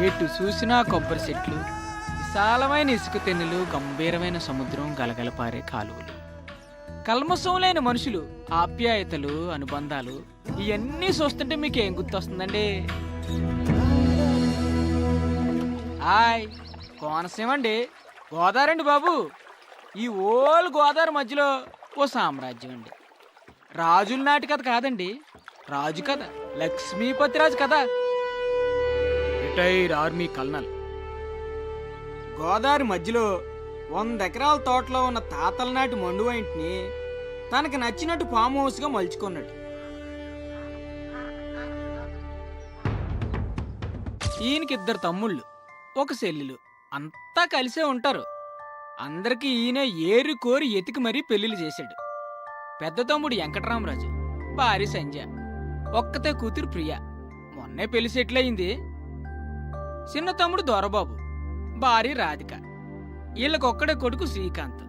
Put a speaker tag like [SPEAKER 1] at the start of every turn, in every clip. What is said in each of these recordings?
[SPEAKER 1] ఎటు చూసినా కొబ్బరి చెట్లు, విశాలమైన ఇసుక తెన్నులు, గంభీరమైన సముద్రం, గలగలపారే కాలువలు, కల్మషం లేని మనుషులు, ఆప్యాయతలు, అనుబంధాలు, ఇవన్నీ చూస్తుంటే మీకు ఏం గుర్తొస్తుందండి? హాయ్, కోనసీమ అండి, గోదావరి అండి బాబు. ఈ ఓల్ గోదావరి మధ్యలో ఓ సామ్రాజ్యం అండి. రాజుల నాటి కథ కాదండి, రాజు కథ, లక్ష్మీపతి రాజు కథ. Retire army colonel. గోదావరి మధ్యలో 100 ఎకరాల తోటలో ఉన్న తాతల నాటి మండు వైంట్ని తనకి నచ్చినట్టు ఫామ్ హౌస్గా మలుచుకున్నాడు. ఈయనకి 2 తమ్ముళ్ళు, 1 చెల్లెలు, అంతా కలిసే ఉంటారు. అందరికీ ఈయన ఏరు కోరి ఎతికి మరీ పెళ్లిళ్ళు చేశాడు. పెద్ద తమ్ముడు వెంకటరామరాజు, భార్య సంధ్య, ఒక్కతే కూతురు ప్రియ, మొన్నే పెళ్లి సెటిల్ అయింది. చిన్న తమ్ముడు దొరబాబు, భార్య రాధిక, వీళ్ళకొక్కడే కొడుకు శ్రీకాంత్.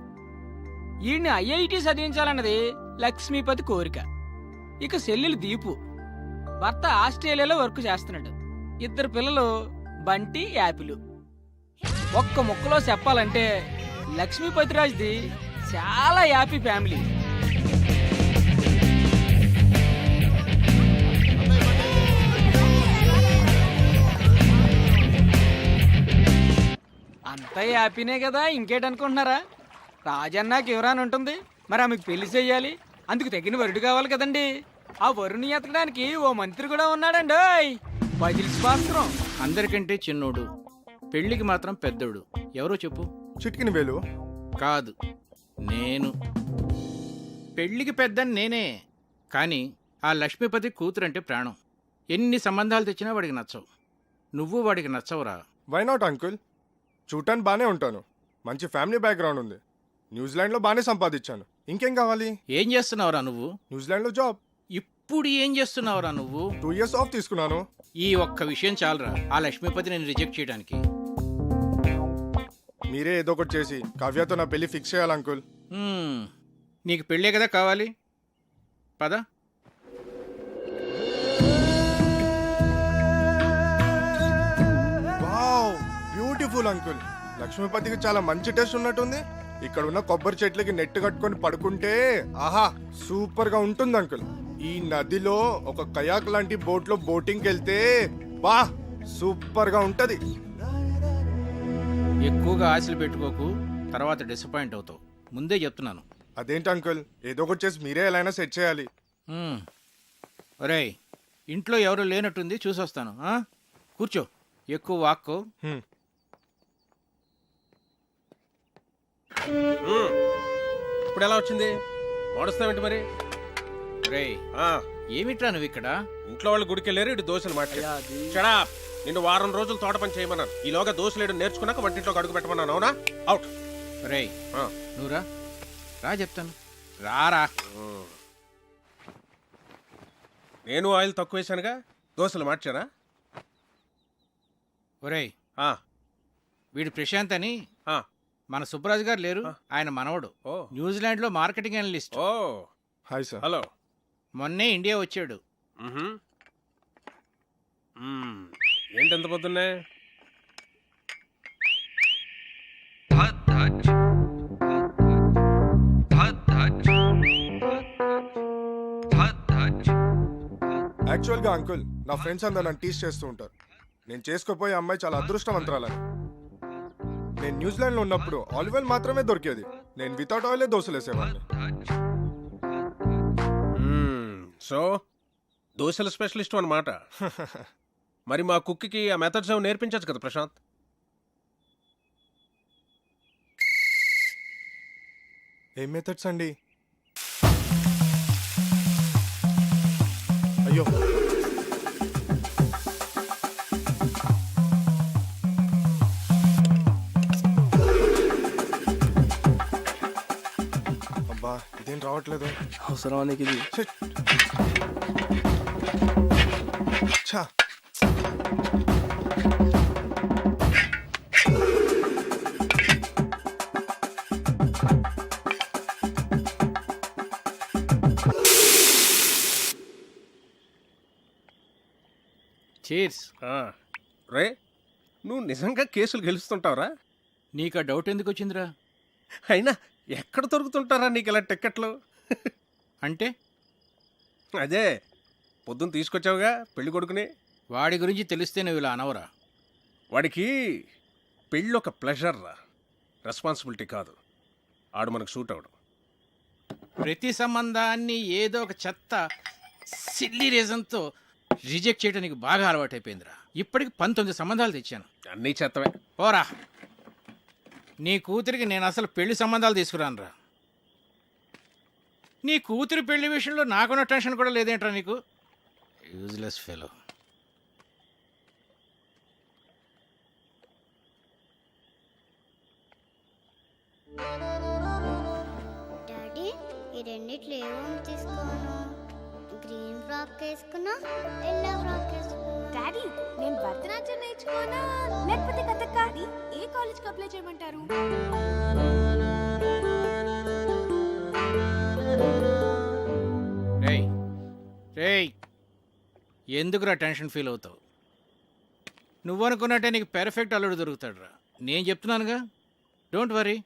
[SPEAKER 1] ఈయన్ని ఐఐటి చదివించాలన్నది లక్ష్మీపతి కోరిక. ఇక చెల్లెలు దీపు, భర్త ఆస్ట్రేలియాలో వర్క్ చేస్తున్నాడు. 2 పిల్లలు బంటి, యాపిలు. ఒక్క ముక్కలో చెప్పాలంటే లక్ష్మీపతిరాజుది చాలా హ్యాపీ ఫ్యామిలీ. అంతా హ్యాపీనే కదా, ఇంకేటనుకుంటున్నారా? రాజన్నాకి ఎవరాని ఉంటుంది, మరి ఆమెకు పెళ్లి చెయ్యాలి, అందుకు తగిన వరుడు కావాలి కదండి. ఆ వరుణ్ణి ఎతకడానికి ఓ మంత్రి కూడా ఉన్నాడండి. బదిలి శాస్త్రం.
[SPEAKER 2] అందరికంటే చిన్నోడు, పెళ్లికి మాత్రం పెద్దోడు. ఎవరో చెప్పు.
[SPEAKER 3] చిట్కిన వేలు
[SPEAKER 2] కాదు, నేను. పెళ్లికి పెద్దని నేనే, కానీ ఆ లక్ష్మీపతి కూతురంటే ప్రాణం. ఎన్ని సంబంధాలు తెచ్చినా వాడికి నచ్చవు. నువ్వు వాడికి నచ్చవురా.
[SPEAKER 3] Why not uncle? చూడటానికి బాగానే ఉంటాను, మంచి ఫ్యామిలీ బ్యాక్గ్రౌండ్ ఉంది, న్యూజిలాండ్లో బాగానే సంపాదించాను. ఇంకేం కావాలి?
[SPEAKER 2] ఏం చేస్తున్నావురా నువ్వు?
[SPEAKER 3] న్యూజిలాండ్లో జాబ్.
[SPEAKER 2] ఇప్పుడు ఏం చేస్తున్నావురా నువ్వు?
[SPEAKER 3] 2 years ఆఫ్ తీసుకున్నాను.
[SPEAKER 2] ఈ ఒక్క విషయం చాలరా ఆ లక్ష్మీపతి నేను రిజెక్ట్ చేయడానికి.
[SPEAKER 3] మీరే ఏదో ఒకటి చేసి కావ్యతో నా పెళ్లి ఫిక్స్ చేయాలి అంకుల్.
[SPEAKER 2] నీకు పెళ్ళే కదా కావాలి, పద.
[SPEAKER 3] Wow, beautiful uncle. లక్ష్మీపతికి చాలా మంచి టేస్ట్ ఉన్నట్టుంది. ఇక్కడ ఉన్న కొబ్బరి చెట్లకి నెట్ కట్టుకొని పడుకుంటే ఆహా సూపర్ గా ఉంటుంది అంకుల్. ఈ నదిలో ఒక కయాక్ లాంటి బోట్ లో బోటింగ్కి వెళ్తే బా సూపర్ గా ఉంటది.
[SPEAKER 2] ఎక్కువగా ఆశలు పెట్టుకోకు, తర్వాత డిసప్పాయింట్ అవుతావు. ముందే చెప్తున్నాను.
[SPEAKER 3] అదేంటి అంకుల్, ఏదో ఒకటి చేసి మీరే ఎలా అయినా సెట్ చేయాలి.
[SPEAKER 2] ఒరేయ్, ఇంట్లో ఎవరు లేనట్టుంది, చూసొస్తాను. కూర్చో, ఎక్కువ వాక్కో.
[SPEAKER 4] ఇప్పుడు ఎలా వచ్చింది? మాడుస్తావేంటి మరి?
[SPEAKER 2] రేయ్, ఏమిట్రా నువ్వు ఇక్కడ?
[SPEAKER 4] ఇంట్లో వాళ్ళు గుడికి వెళ్ళారు, ఇటు దోశలు మాట్లాడా. నిన్ను వారం రోజులు తోట పని చేయమన్నాను. ఈలోగా దోశలేడు నేర్చుకున్నాక వంటింట్లోకి అడుగు పెట్టమన్నాను. అవునా? అవుట్.
[SPEAKER 2] రేయ్, నువ్వురా, రా చెప్తాను. రారా.
[SPEAKER 4] నేను ఆయిల్ తక్కువ వేసానుగా, దోశలు మార్చానా?
[SPEAKER 2] ఒరేయ్, వీడు ప్రశాంత్ అని మన సుబ్బరాజు గారు లేరు, ఆయన మనవడు. న్యూజిలాండ్ లో marketing analyst.
[SPEAKER 3] Hi sir.
[SPEAKER 4] Hello.
[SPEAKER 2] మొన్నే ఇండియా వచ్చాడు.
[SPEAKER 4] ఏంటి ఎంత పొద్దున్నే?
[SPEAKER 3] యాక్చువల్గా అంకుల్, నా ఫ్రెండ్స్ అందరూ నన్ను టీస్ చేస్తూ ఉంటారు. నేను చేసుకోపోయే అమ్మాయి చాలా అదృష్టవంతురాలని. నేను న్యూజిలాండ్లో ఉన్నప్పుడు ఆలివ్ ఆయిల్ మాత్రమే దొరికేది. నేను వితౌట్ ఆయిలే దోశలు వేసేవాడిని.
[SPEAKER 4] సో దోశల స్పెషలిస్ట్ అన్నమాట. మరి మా కుక్కి ఆ మెథడ్స్ ఏమో నేర్పించచ్చు కదా ప్రశాంత్?
[SPEAKER 3] ఏం మెథడ్స్ అండి? అయ్యో, అబ్బా ఇదేం రావట్లేదు.
[SPEAKER 5] అవసరమా నీకు ఇది?
[SPEAKER 3] ఛా,
[SPEAKER 2] చీర్స్.
[SPEAKER 4] రే నువ్వు నిజంగా కేసులు గెలుస్తుంటావురా?
[SPEAKER 2] నీకు ఆ డౌట్ ఎందుకు వచ్చిందిరా?
[SPEAKER 4] అయినా ఎక్కడ దొరుకుతుంటారా నీకు ఇలా టిక్కెట్లు?
[SPEAKER 2] అంటే
[SPEAKER 4] అదే పొద్దున్న తీసుకొచ్చావుగా పెళ్లి కొడుకుని.
[SPEAKER 2] వాడి గురించి తెలిస్తే నువ్వు ఇలా అనవరా?
[SPEAKER 4] వాడికి పెళ్ళి ఒక ప్లెజర్ రా, రెస్పాన్సిబిలిటీ కాదు. ఆడు మనకు సూట్ అవడం.
[SPEAKER 2] ప్రతి సంబంధాన్ని ఏదో ఒక చెత్త సిల్లీ రీజన్తో రిజెక్ట్ చేయడం నీకు బాగా అలవాటైపోయిందిరా. ఇప్పటికి 19 సంబంధాలు తెచ్చాను.
[SPEAKER 4] అన్నీ చెత్తవే.
[SPEAKER 2] పోరా, నీ కూతురికి నేను అసలు పెళ్లి సంబంధాలు తీసుకురానురా. నీ కూతురి పెళ్లి విషయంలో నాకున్న టెన్షన్ కూడా లేదేంట్రా నీకు? Useless fellow.
[SPEAKER 5] డాడీ ఈ రెండిట్లో ఏమేమి తీసుకోను? గ్రీన్ ఫ్రాక్ వేసుకున్నా, ఎల్లో ఫ్రాక్ వేసుకున్నా.
[SPEAKER 6] డాడీ నేను భరతనాట్యం నేర్చుకోనా లేకపోతే కథక్? ఏ కాలేజ్కి అప్లై చేయమంటారు?
[SPEAKER 2] రేయ్ రేయ్, ఎందుకురా టెన్షన్ ఫీల్ అవుతావు? నువ్వు అనుకున్నట్టే నీకు పెర్ఫెక్ట్ అల్లుడు దొరుకుతాడురా. నేను చెప్తున్నానుగా, don't worry.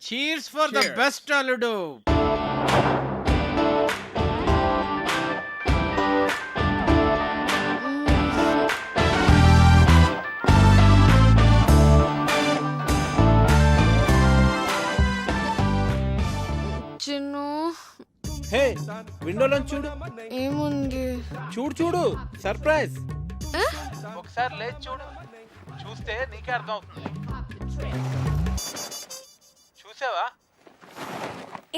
[SPEAKER 2] Cheers for the best అల్లుడు.
[SPEAKER 6] చిన్ను
[SPEAKER 7] హే, విండోలో చూడు.
[SPEAKER 6] ఏముంది?
[SPEAKER 7] చూడు సర్ప్రైజ్.
[SPEAKER 2] ఒకసారి లేచి చూడు, చూస్తే నీకే అర్థం అవుతుంది. చూసావా?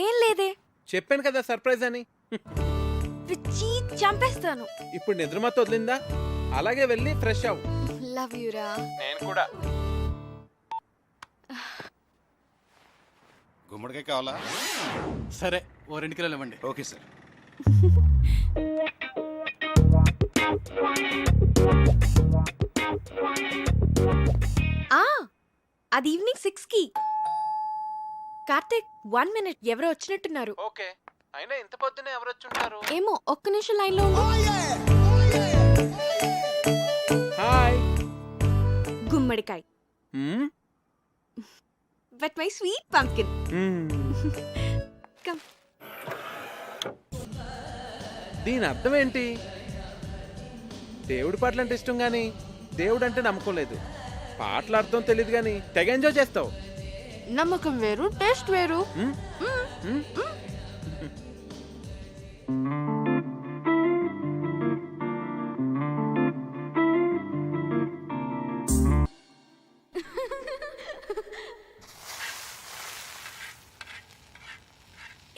[SPEAKER 6] ఏం లేదే.
[SPEAKER 7] చెప్పాను కదా సర్ప్రైజ్ అని.
[SPEAKER 6] పిచ్చి చంపేస్తాను.
[SPEAKER 7] ఇప్పుడు నిద్రమత్తు వదిలిందా? అలాగే వెళ్ళి ఫ్రెష్ అవ్వు.
[SPEAKER 6] లవ్ యూరా.
[SPEAKER 2] నేను కూడా.
[SPEAKER 8] గుమ్మడికాయ కావాలా?
[SPEAKER 2] సరే, ఓ 2 కిలోలు ఇవ్వండి.
[SPEAKER 8] Okay sir.
[SPEAKER 6] అది ఈవినింగ్ 6కి. కార్తిక్ 1 minute, ఎవరో వచ్చినట్టున్నారు.
[SPEAKER 7] ఓకే, అయినా ఇంత పొద్దునే ఎవరు వచ్చుంటారు?
[SPEAKER 6] ఏమో, ఒక్క నిమిషం లైన్ లో ఉండు.
[SPEAKER 7] హాయ్.
[SPEAKER 6] గుమ్మడికాయ్. But my sweet pumpkin. Come.
[SPEAKER 7] దీని అర్థం ఏంటి? దేవుడి పాటలు అంటే ఇష్టం గాని దేవుడు అంటే నమ్మకం లేదు. పాటల అర్థం తెలియదు గాని తెగ ఎంజాయ్ చేస్తావు.
[SPEAKER 6] నమ్మకం వేరు, టేస్ట్ వేరు.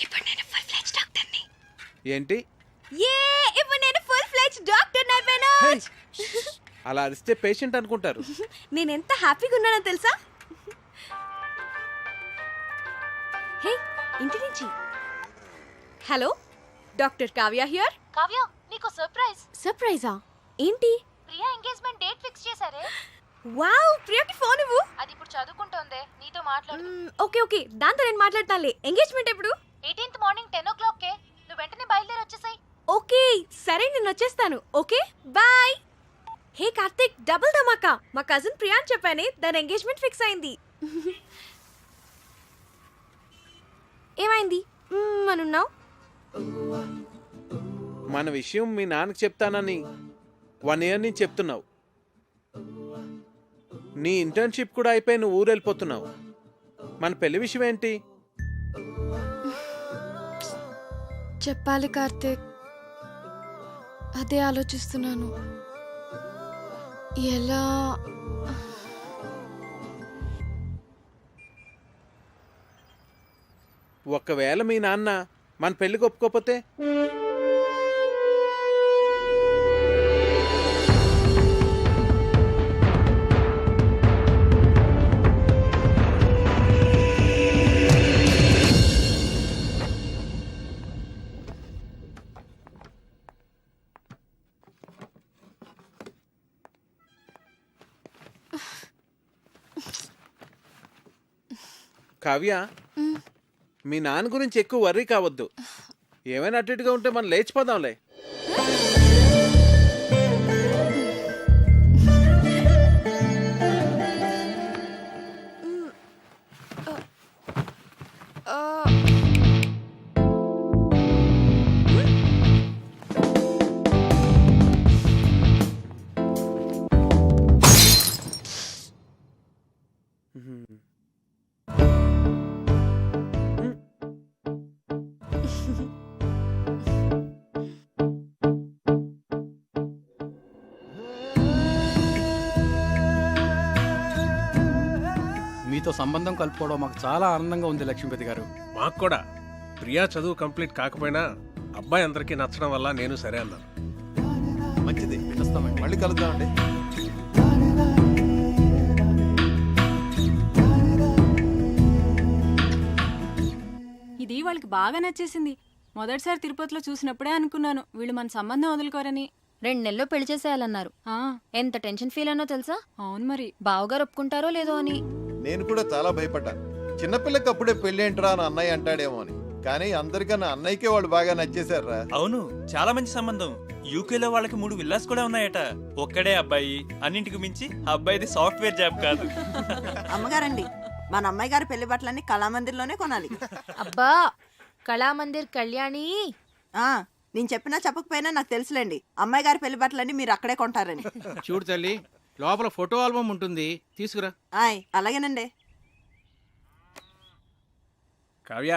[SPEAKER 6] ఇప్పుడు నేను ఫుల్ ఫ్లెడ్జ్ డాక్టర్ని.
[SPEAKER 7] ఏంటి?
[SPEAKER 6] ఇప్పుడు నేను ఫుల్ ఫ్లెడ్జ్ డాక్టర్ని అయిపోయాను.
[SPEAKER 7] అలా అరిస్తే పేషెంట్ అనుకుంటారు.
[SPEAKER 6] నేను ఎంత హ్యాపీగా ఉన్నానో తెలుసా? హే, ఇంటి నుంచి. Hello, doctor Kavya here.
[SPEAKER 9] Kavya, నీకు సర్ప్రైజ్.
[SPEAKER 6] సర్ప్రైజా? ఏంటి?
[SPEAKER 9] ప్రియా ఎంగేజ్మెంట్ డేట్ ఫిక్స్ చేశారే.
[SPEAKER 6] వావ్, ప్రియకి ఫోన్ ఇవ్వు.
[SPEAKER 9] అది ఇప్పుడు చదువుకుంటోందే, నీతో మాట్లాడు.
[SPEAKER 6] ఓకే ఓకే, దాంతో నేను మాట్లాడతానులే. ఎంగేజ్మెంట్ ఎప్పుడు?
[SPEAKER 9] 18th morning 10 o'clock. నువ్వు వెంటనే బయలుదేరి వచ్చేసాయి.
[SPEAKER 6] ఓకే సరే, నేను వచ్చేస్తాను. Okay bye. Hey Karthik, double ధమాకా. మా కజిన్ ప్రియాన్ చెప్పానే, దాని ఎంగేజ్మెంట్ ఫిక్స్ అయింది. ఏమైంది అనున్నావు?
[SPEAKER 7] మన విషయం మీ నాన్నకి చెప్తానని 1 year నుంచి చెప్తున్నావు. నీ ఇంటర్న్షిప్ కూడా అయిపోయి నువ్వు ఊరు వెళ్ళిపోతున్నావు. మన పెళ్లి విషయం ఏంటి?
[SPEAKER 6] చెప్పాలి కార్తిక్, అదే ఆలోచిస్తున్నాను. ఎలా?
[SPEAKER 7] ఒకవేళ మీ నాన్న మన పెళ్లికి ఒప్పుకోకపోతే? కావ్య, మీ నాన్న గురించి ఎక్కువ వర్రీ కావద్దు. ఏమైనా అటు ఇటుగా ఉంటే మనం లేచిపోదాంలే.
[SPEAKER 8] మీతో సంబంధం కలుపుకోవడం మాకు చాలా ఆనందంగా ఉంది లక్ష్మీపతి గారు.
[SPEAKER 4] మాకు కూడా ప్రియా చదువు కంప్లీట్ కాకపోయినా అబ్బాయి అందరికీ నచ్చడం వల్ల నేను సరే అన్నాను.
[SPEAKER 10] మంచిది,
[SPEAKER 8] వస్తామండి.
[SPEAKER 10] మళ్ళీ కలుద్దామండి.
[SPEAKER 11] ఇది వాళ్ళకి బాగా నచ్చేసింది. మొదటిసారి తిరుపతిలో చూసినప్పుడే అనుకున్నాను వీళ్ళు మన సంబంధం వదులుకోరని.
[SPEAKER 9] 2 నెలల్లో పెళ్లి చేసేయాలన్నారు.
[SPEAKER 11] ఆ,
[SPEAKER 9] ఎంత టెన్షన్ ఫీల్ అన్నో తెలుసా?
[SPEAKER 11] అవును మరి.
[SPEAKER 9] బావగారు ఒప్పుకుంటారో లేదో అని.
[SPEAKER 10] నేను కూడా చాలా భయపడ్డాను. చిన్నపిల్లకి అప్పుడే పెళ్లి ఏంట్రా అని అన్నయ్య అంటాడేమో అని. కానీ అందరికన్నా అన్నయ్యకే వాళ్ళు బాగా నచ్చేశారా.
[SPEAKER 12] అవును, చాలా మంచి సంబంధం. యూకేలో వాళ్ళకి 3 విల్లాస్ కూడా ఉన్నాయట. ఒక్కడే అబ్బాయి, అన్నింటికి మించి అబ్బాయిది సాఫ్ట్వేర్ జాబ్ కాదు.
[SPEAKER 13] అమ్మగారండి, మన అమ్మాయి గారి పెళ్లి బట్టలన్నీ కళామందిర్లోనే కొనాలి.
[SPEAKER 9] అబ్బా, కళామందిర్ కళ్యాణి.
[SPEAKER 13] నేను చెప్పినా చెప్పకపోయినా నాకు తెలుసులేండి, అమ్మాయి గారి పెళ్లి బట్టలన్నీ మీరు అక్కడే కొంటారని.
[SPEAKER 2] చూడు తల్లి, లోపల ఫోటో ఆల్బమ్ ఉంటుంది, తీసుకురా.
[SPEAKER 13] అలాగేనండి.
[SPEAKER 4] కావ్య,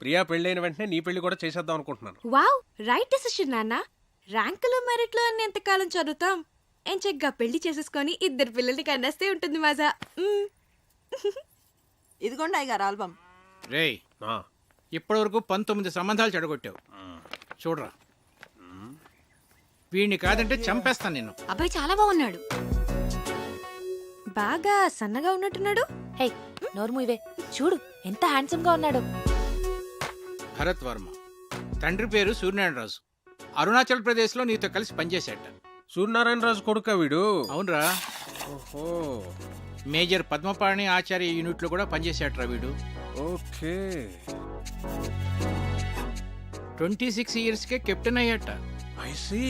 [SPEAKER 4] ప్రియా పెళ్ళైన వెంటనే నీ పెళ్లి కూడా చేసేద్దాం అనుకుంటున్నాను.
[SPEAKER 6] వావ్, రైట్ డెసిషన్ నాన్న. ర్యాంకులు మెరిట్లు అని ఎంతకాలం చదువుతాం? ఏం చక్కగా పెళ్లి చేసేసుకొని 2 పిల్లల్ని కన్నేస్తే ఉంటుంది మజా.
[SPEAKER 13] ఇదిగోండి అయ్యగారు ఆల్బమ్.
[SPEAKER 2] రేయ్,
[SPEAKER 4] ఆ,
[SPEAKER 2] ఇప్పటి వరకు 19 సంబంధాలు చెడగొట్టావు. చూడరా, వీడిని కాదంటే చంపేస్తాను నిన్ను.
[SPEAKER 9] అబ్బాయి చాలా బాగున్నాడు.
[SPEAKER 6] బాగా సన్నగా ఉన్నట్టున్నాడు.
[SPEAKER 9] హే, నోర్ము ఇవే. చూడు ఎంత హ్యాండ్సమ్ గా ఉన్నాడు.
[SPEAKER 2] భరత్ వర్మ, తండ్రి పేరు సూర్యనారాయణరాజు. అరుణాచల్ ప్రదేశ్ లో నీతో కలిసి పనిచేశాట.
[SPEAKER 4] సూర్యనారాయణ రాజు కొడుకా వీడు?
[SPEAKER 2] అవునరా.
[SPEAKER 4] ఓహో,
[SPEAKER 2] మేజర్ పద్మపాణి ఆచార్య యూనిట్ లో కూడా పనిచేశాట్రా వీడు.
[SPEAKER 4] ఓకే.
[SPEAKER 2] 26 years కే కెప్టెన్ అయ్యాట.
[SPEAKER 4] I see.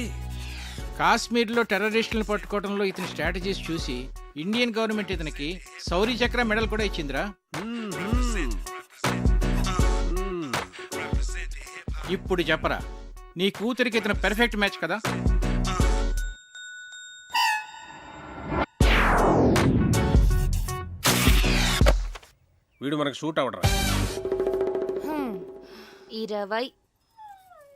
[SPEAKER 2] కాశ్మీర్లో టెర్రరిస్టులను పట్టుకోవడంలో ఇతని స్ట్రాటజీస్ చూసి ఇండియన్ గవర్నమెంట్ ఇతనికి శౌర్య చక్ర మెడల్ కూడా ఇచ్చిందిరా. ఇప్పుడు చెప్పరా, నీ కూతురికి ఇతను పెర్ఫెక్ట్ మ్యాచ్ కదా?
[SPEAKER 4] వీడు మనకు షూట్ అవడరా.
[SPEAKER 9] 20.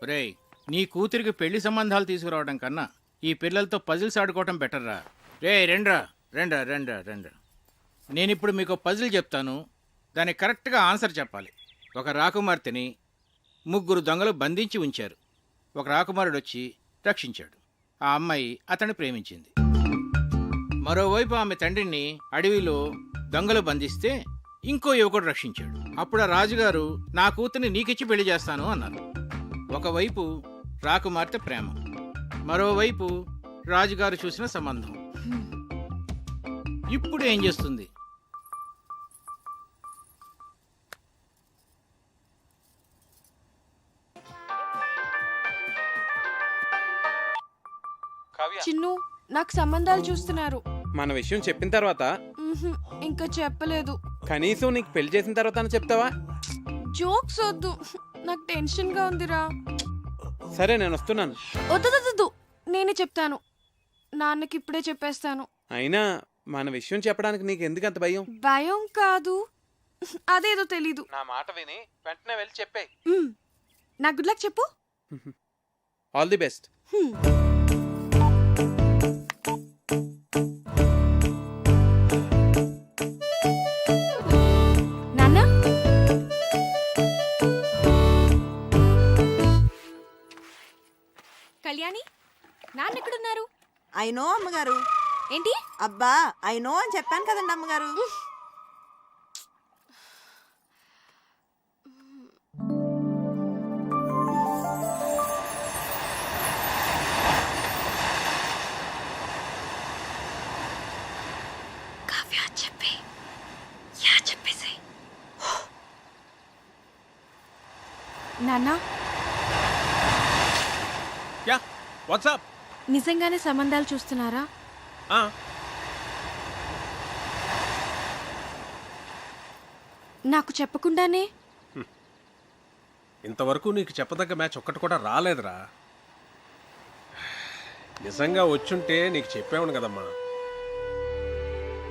[SPEAKER 2] రేయ్, నీ కూతురికి పెళ్లి సంబంధాలు తీసుకురావడం కన్నా ఈ పిల్లలతో పజిల్స్ ఆడుకోవటం బెటర్రా. రే రెండ్రా రెండ్రా రెండ్రా రెండ్రా. నేనిప్పుడు మీకు పజిల్ చెప్తాను, దానికి కరెక్ట్గా ఆన్సర్ చెప్పాలి. ఒక రాకుమార్తెని 3 దొంగలు బంధించి ఉంచారు. ఒక రాకుమారుడు వచ్చి రక్షించాడు. ఆ అమ్మాయి అతన్ని ప్రేమించింది. మరోవైపు ఆమె తండ్రిని అడవిలో దొంగలు బంధిస్తే ఇంకో యువకుడు రక్షించాడు. అప్పుడు ఆ రాజుగారు నా కూతుర్ని నీకిచ్చి పెళ్లి చేస్తాను అన్నారు. ఒకవైపు రాకుమార్తె ప్రేమ, మరోవైపు రాజుగారు చూసిన సంబంధం. ఇప్పుడు ఏం చేస్తుంది?
[SPEAKER 6] చిన్ను, నాకు సంబంధాలు చూస్తున్నారు.
[SPEAKER 7] మన విషయం చెప్పిన తర్వాత
[SPEAKER 6] ఇంకా చెప్పలేదు.
[SPEAKER 7] కనీసం నీకు పెళ్లి చేసిన తర్వాత చెప్తావా?
[SPEAKER 6] జోక్స్ వద్దు, నాకు టెన్షన్ గా ఉందిరా.
[SPEAKER 7] సరే, నేను వస్తున్నాను.
[SPEAKER 6] వద్దు, నేనే చెప్తాను. నాన్నకి ఇప్పుడే చెప్పేస్తాను.
[SPEAKER 7] అయినా మన విషయం చెప్పడానికి నీకు ఎందుకు అంత భయం?
[SPEAKER 6] భయం కాదు, అదేదో తెలీదు.
[SPEAKER 7] నా మాట విని వెంటనే వెళ్ళి చెప్పే.
[SPEAKER 6] నా గుడ్ లక్ చెప్పు.
[SPEAKER 7] All the best.
[SPEAKER 6] నాన్న, కళ్యాణి, నాన్న ఎక్కడున్నారు?
[SPEAKER 13] అయినో అమ్మగారు.
[SPEAKER 6] ఏంటి?
[SPEAKER 13] అబ్బా, అయినో అని చెప్పాను కదండి అమ్మగారు.
[SPEAKER 6] నాన్న,
[SPEAKER 4] యా, వాట్సాప్.
[SPEAKER 6] నిజంగానే సంబంధాలు చూస్తున్నారా? నాకు చెప్పకుండానే?
[SPEAKER 4] ఇంతవరకు నీకు చెప్పదగ్గ మ్యాచ్ ఒక్కటి కూడా రాలేదురా. నిజంగా వచ్చుంటే నీకు చెప్పేవాను కదమ్మా.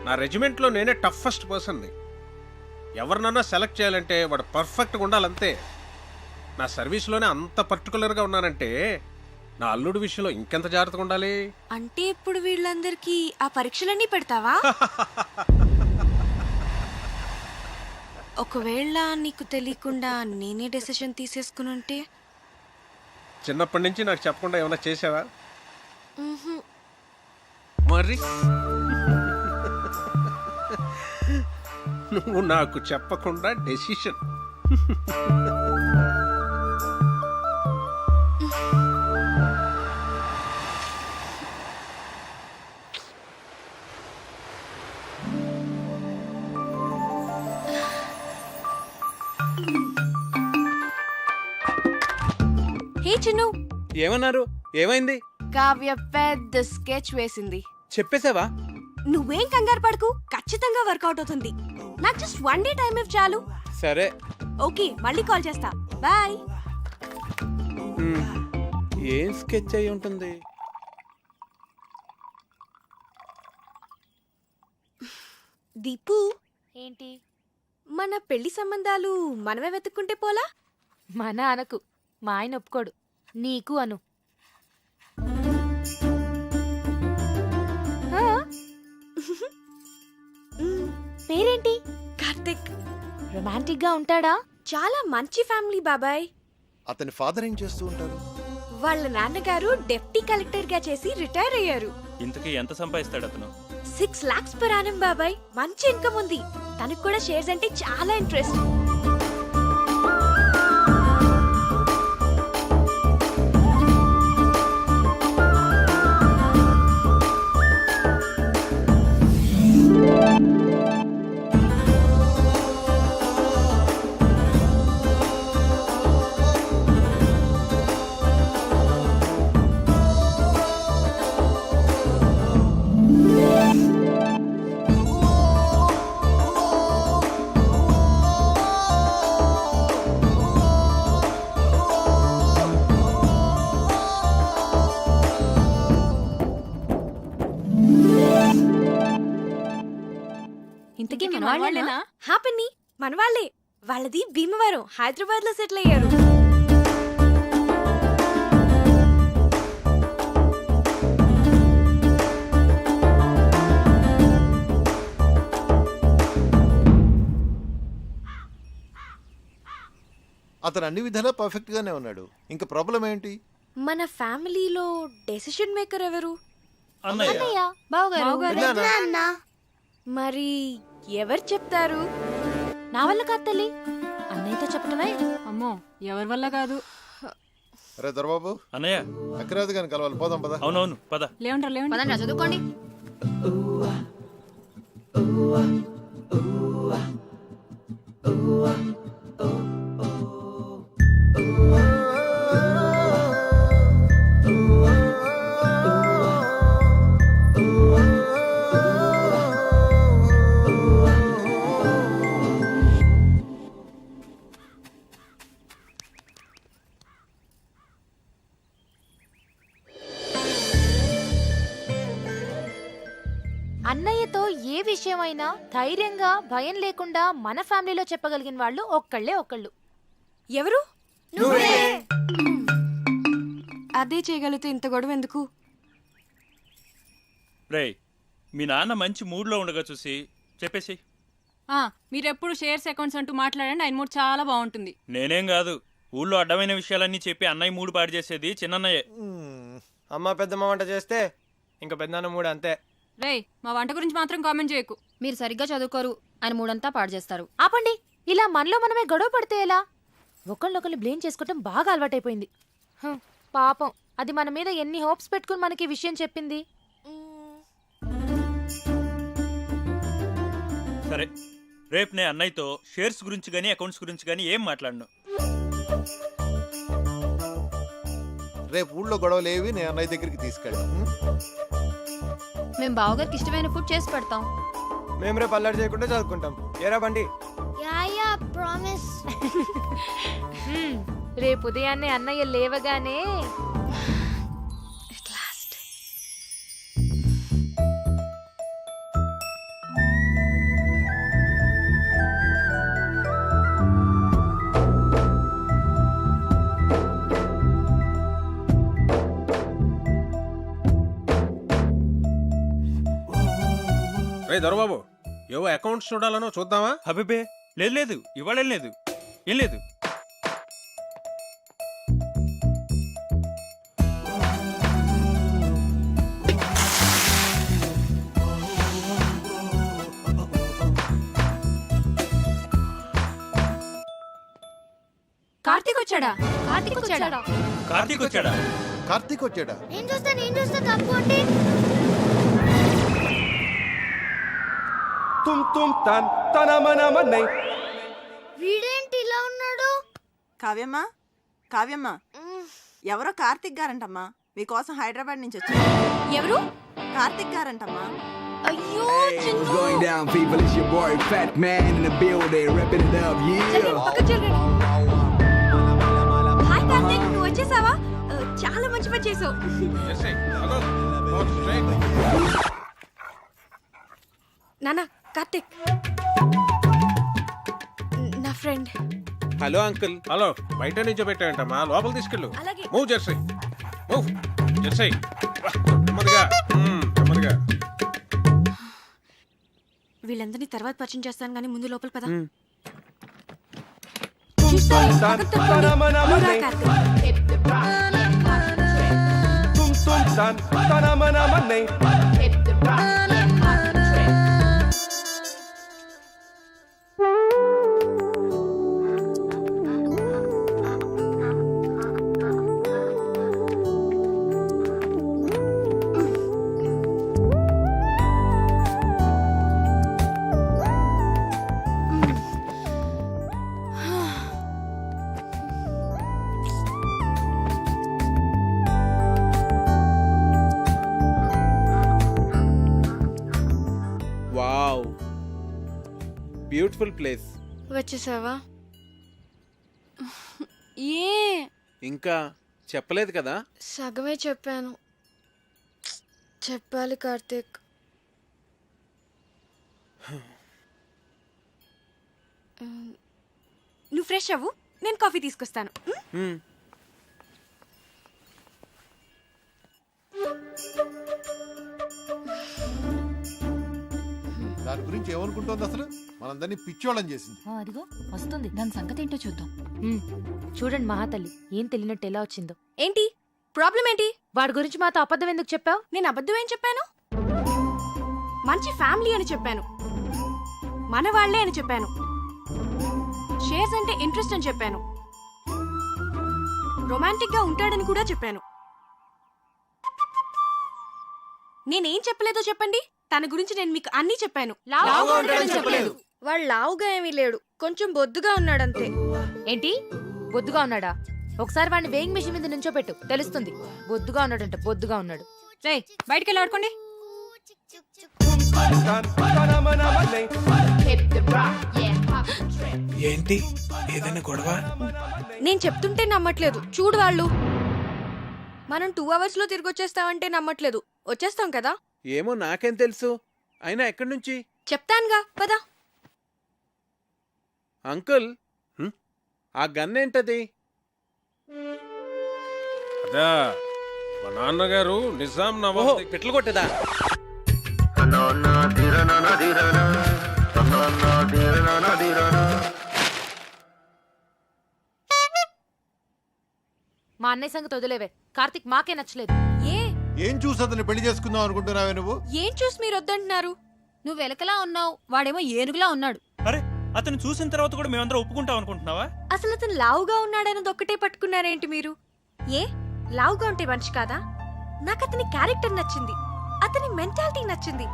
[SPEAKER 4] నా రెజిమెంట్లో నేనే టఫెస్ట్ పర్సన్ని. ఎవరినన్నా సెలెక్ట్ చేయాలంటే వాడు పర్ఫెక్ట్గా ఉండాలంతే. నా సర్వీస్లోనే అంత పర్టికులర్గా ఉన్నానంటే నా అల్లుడి విషయంలో ఇంకెంత జాగ్రత్తగా ఉండాలి.
[SPEAKER 6] అంటే ఇప్పుడు వీళ్ళందరికీ ఆ పరీక్షలన్నీ పెడతావా? ఒకవేళ నీకు తెలియకుండా నేనే డెసిషన్ తీసేసుకుని ఉంటే
[SPEAKER 4] చిన్నప్పటి నుంచి నాకు చెప్పకుండా ఏమైనా చేసావా? మరి నువ్వు నాకు చెప్పకుండా డెసిషన్.
[SPEAKER 6] హే చిన్ను,
[SPEAKER 7] ఏమన్నారు? ఏమైంది?
[SPEAKER 6] కావ్య పెద్ద స్కెచ్ వేసింది.
[SPEAKER 7] చెప్పేసావా?
[SPEAKER 6] నువ్వేం కంగారు పడకు, ఖచ్చితంగా వర్కౌట్ అవుతుంది. నాకు జస్ట్ 1 డే టైం ఇవ్వు చాలు.
[SPEAKER 7] సరే.
[SPEAKER 6] ఓకే, మళ్ళీ కాల్ చేస్తా. బాయ్.
[SPEAKER 7] ఏం స్కెచ్ అయి ఉంటుంది?
[SPEAKER 6] దీపు,
[SPEAKER 9] ఏంటి?
[SPEAKER 6] మన పెళ్లి సంబంధాలు మనమే వెతుక్కుంటే పోలా?
[SPEAKER 9] మన అనకు, మా ఆయన ఒప్పుకోడు. నీకు అను. పేరేంటి?
[SPEAKER 6] కార్తిక్.
[SPEAKER 9] రొమాంటిక్ గా ఉంటాడా?
[SPEAKER 6] చాలా మంచి ఫ్యామిలీ బాబాయ్.
[SPEAKER 10] అతని ఫాదర్ ఏం చేస్తూ ఉంటారు?
[SPEAKER 6] వాళ్ళ నాన్నగారు డెప్యూటీ కలెక్టర్ గా చేసి రిటైర్ అయ్యారు.
[SPEAKER 12] ఇంతకీ ఎంత సంపాదిస్తాడు అతను?
[SPEAKER 6] 6 lakhs per annum బాబాయ్. మంచి ఇన్కమ్ ఉంది. తనకు కూడా షేర్స్ అంటే చాలా ఇంట్రెస్ట్.
[SPEAKER 9] ఇంతకీ మన వాళ్ళేనా?
[SPEAKER 6] హ్యాపీని మన వాళ్ళే. వాళ్ళది భీమవరం, హైదరాబాద్ లో సెటిల్ అయ్యారు.
[SPEAKER 10] అతను అన్ని విధాలా పర్ఫెక్ట్ గానే ఉన్నాడు. ఇంకా ప్రాబ్లం ఏంటి?
[SPEAKER 6] మన ఫ్యామిలీలో డెసిషన్ మేకర్ ఎవరు?
[SPEAKER 9] అన్నయ్య, బావగారు.
[SPEAKER 6] మరి ఎవరు చెప్తారు?
[SPEAKER 9] నా వల్ల కాదు తల్లి, అన్నయ్యతో చెప్పటమే.
[SPEAKER 11] అమ్మో, ఎవరి వల్ల కాదు.
[SPEAKER 10] అరే దొరబాబు,
[SPEAKER 12] అన్నయ్య
[SPEAKER 10] అక్కరాదు కానీ కలవాలి. పోదాం పద.
[SPEAKER 12] అవునవును పద.
[SPEAKER 11] లేవంటారు లేవండి.
[SPEAKER 9] చదువుకోండి. అన్నయ్యతో ఏ విషయమైనా ధైర్యంగా భయం లేకుండా మన ఫ్యామిలీలో చెప్పగలిగిన వాళ్ళు ఒక్కళ్ళు.
[SPEAKER 6] ఎవరు? అదే చేయగలిగితే ఇంత గొడవ ఎందుకు?
[SPEAKER 12] రేయ్, మీ నాన్న మంచి మూడ్లో ఉండగా చూసి చెప్పేసి.
[SPEAKER 11] మీరెప్పుడు షేర్స్ అకౌంట్స్ అంటూ మాట్లాడండి, ఆయన మూడు చాలా బాగుంటుంది.
[SPEAKER 12] నేనేం కాదు, ఊళ్ళో అడ్డమైన విషయాలన్నీ చెప్పి అన్నయ్య మూడు పాడు చేసేది చిన్నన్నయ్యే.
[SPEAKER 14] అమ్మ పెద్దమ్మ వంట చేస్తే ఇంకా పెద్దనాన్న మూడు అంతే.
[SPEAKER 11] రేయ్, మా వంట గురించి మాత్రం కామెంట్ చేయకు.
[SPEAKER 9] మీరు సరిగ్గా చదువుకోరు, ఆయన మూడంతా పాడు చేస్తారు. ఆపండి. ఇలా మనలో మనమే గొడవ పడితే ఎలా? ఒకళ్ళొకళ్ళు బ్లేమ్ చేసుకోవటం బాగా అలవాటైపోయింది. పాపం, అది మన మీద ఎన్ని హోప్స్ పెట్టుకుని మనకి ఈ విషయం చెప్పింది.
[SPEAKER 12] సరే, రేపు నేను అన్నయ్యతో షేర్స్ గురించి కానీ అకౌంట్స్ గురించి కానీ ఏం మాట్లాడను.
[SPEAKER 10] రేపు ఊళ్ళో గొడవలు ఏవి నేను అన్నయ్య దగ్గరికి తీసుకెళ్ళాం.
[SPEAKER 9] మేము బావగారికి ఇష్టమైన ఫుడ్ చేసి పెడతాం.
[SPEAKER 14] మేము రేపు అల్లరి చేయకుండా చదువుకుంటాం. ఏరా బండి?
[SPEAKER 5] ప్రామిస్.
[SPEAKER 9] రేపు ఉదయాన్నే అన్నయ్య లేవగానే
[SPEAKER 4] రే దొరబాబు, ఏవో అకౌంట్స్ చూడాలనో చూద్దామా?
[SPEAKER 12] అబిబే, లేదు లేదు ఇవాళ ఏం లేదు ఏం లేదు.
[SPEAKER 11] కార్తీక్ వచ్చాడా?
[SPEAKER 9] కార్తీక్ వచ్చాడా?
[SPEAKER 12] కార్తీక్ వచ్చాడా?
[SPEAKER 10] కార్తీక్ వచ్చాడా?
[SPEAKER 5] నేను చూస్తా తప్పు అంటే వీడేంటి ఇలా ఉన్నాడు?
[SPEAKER 13] కావ్యమ్మా కావ్యమ్మా ఎవరో కార్తిక్ గారంటమ్మా మీకోసం హైదరాబాద్ నుంచి వచ్చారు.
[SPEAKER 6] ఎవరు?
[SPEAKER 13] కార్తిక్ గారంటమ్మా.
[SPEAKER 6] అయ్యో
[SPEAKER 15] going down, people? It's your boy Fat Man in the building, ripping it up, yeah.
[SPEAKER 6] Hi Karthik, నువ్వు వచ్చేసావా? చాలా మంచి పని చేసావు. నానా కార్తీక్ నా ఫ్రెండ్.
[SPEAKER 7] Hello uncle.
[SPEAKER 4] హలో, బయట నుంచో పెట్టాయంటమ్మా, లోపల తీసుకెళ్ళు.
[SPEAKER 6] అలాగే.
[SPEAKER 4] Move Jersey, move Jersey. నెమ్మదిగా నెమ్మదిగా.
[SPEAKER 6] వీళ్ళందరినీ తర్వాత పరిచయం చేస్తాను కానీ ముందు లోపల పద.
[SPEAKER 7] Wow, beautiful place.
[SPEAKER 6] వచ్చేసావా? ఏ
[SPEAKER 7] ఇంకా చెప్పలేదు కదా?
[SPEAKER 6] సగమే చెప్పాను. చెప్పాలి కార్తీక్. నువ్వు ఫ్రెష్ అవ్వు, నేను కాఫీ తీసుకొస్తాను.
[SPEAKER 10] దాని గురించి ఏమనుకుంటోంది అసలు? మనందరినీ పిచ్చోళ్ళని చేసింది.
[SPEAKER 9] అదిగో వస్తుంది, దాని సంగతి ఏంటో చూద్దాం. చూడండి మహాతల్లి, ఏం తెలియనట్టు ఎలా వచ్చిందో.
[SPEAKER 6] ఏంటి ప్రాబ్లం ఏంటి?
[SPEAKER 9] వాడి గురించి మాతో అబద్ధం ఎందుకు చెప్పావు?
[SPEAKER 6] నేను అబద్ధం ఏం చెప్పాను? మంచి ఫ్యామిలీ అని చెప్పాను, మన వాళ్లే అని చెప్పాను, షేర్స్ అంటే ఇంట్రెస్ట్ అని చెప్పాను, రొమాంటిక్ గా ఉంటాడని కూడా చెప్పాను. నేనేం చెప్పలేదో చెప్పండి. తన గురించి నేను మీకు అన్నీ చెప్పాను. వాడు లావుగా ఏమీ లేడు, కొంచెం బొద్దుగా ఉన్నాడంతే.
[SPEAKER 9] ఏంటి బొద్దుగా ఉన్నాడా? ఒకసారి వాడిని వేయింగ్ మిషన్ మీద నుంచో పెట్టు, తెలుస్తుంది. బొద్దుగా ఉన్నాడంట, బొద్దుగా ఉన్నాడు.
[SPEAKER 11] బయటికి వెళ్ళి ఆడుకోండి.
[SPEAKER 15] ఏంటి ఏదైనా గొడవ?
[SPEAKER 6] నేను చెప్తుంటే నమ్మట్లేదు, చూడు వాళ్ళు. మనం 2 hours లో తిరిగి వచ్చేస్తామంటే నమ్మట్లేదు. వచ్చేస్తాం కదా?
[SPEAKER 7] ఏమో నాకేం తెలుసు. అయినా ఎక్కడి నుంచి?
[SPEAKER 6] చెప్తానుగా, పద.
[SPEAKER 7] అంకుల్, ఆ గన్ ఏంటది?
[SPEAKER 4] అదా మా నాన్నగారు నిజాం నవాబ్
[SPEAKER 7] పిట్టలు కొట్టేదా?
[SPEAKER 9] మా అన్నయ్య సంగతి వదిలేవే. కార్తీక్ మాకే నచ్చలేదు.
[SPEAKER 10] ఏం చూసి అతను పెళ్లి చేసుకుందాం అనుకుంటున్నావే నువ్వు?
[SPEAKER 6] ఏం చూసి మీరు వద్దంటున్నారు?
[SPEAKER 11] నువ్వు ఎలకలా ఉన్నావు, వాడేమో ఏనుగులా ఉన్నాడు.
[SPEAKER 12] అరే, అతను చూసిన తర్వాత కూడా మేమందరం ఒప్పుకుంటాం అనుకుంటున్నావా?
[SPEAKER 6] అసలు అతను లావుగా ఉన్నాడన్నది ఒక్కటే పట్టుకున్నారేంటి మీరు? ఏ లావుగా ఉంటే మనిషి కాదా? నాకు అతని క్యారెక్టర్ నచ్చింది, అతని మెంటాలిటీ నచ్చింది.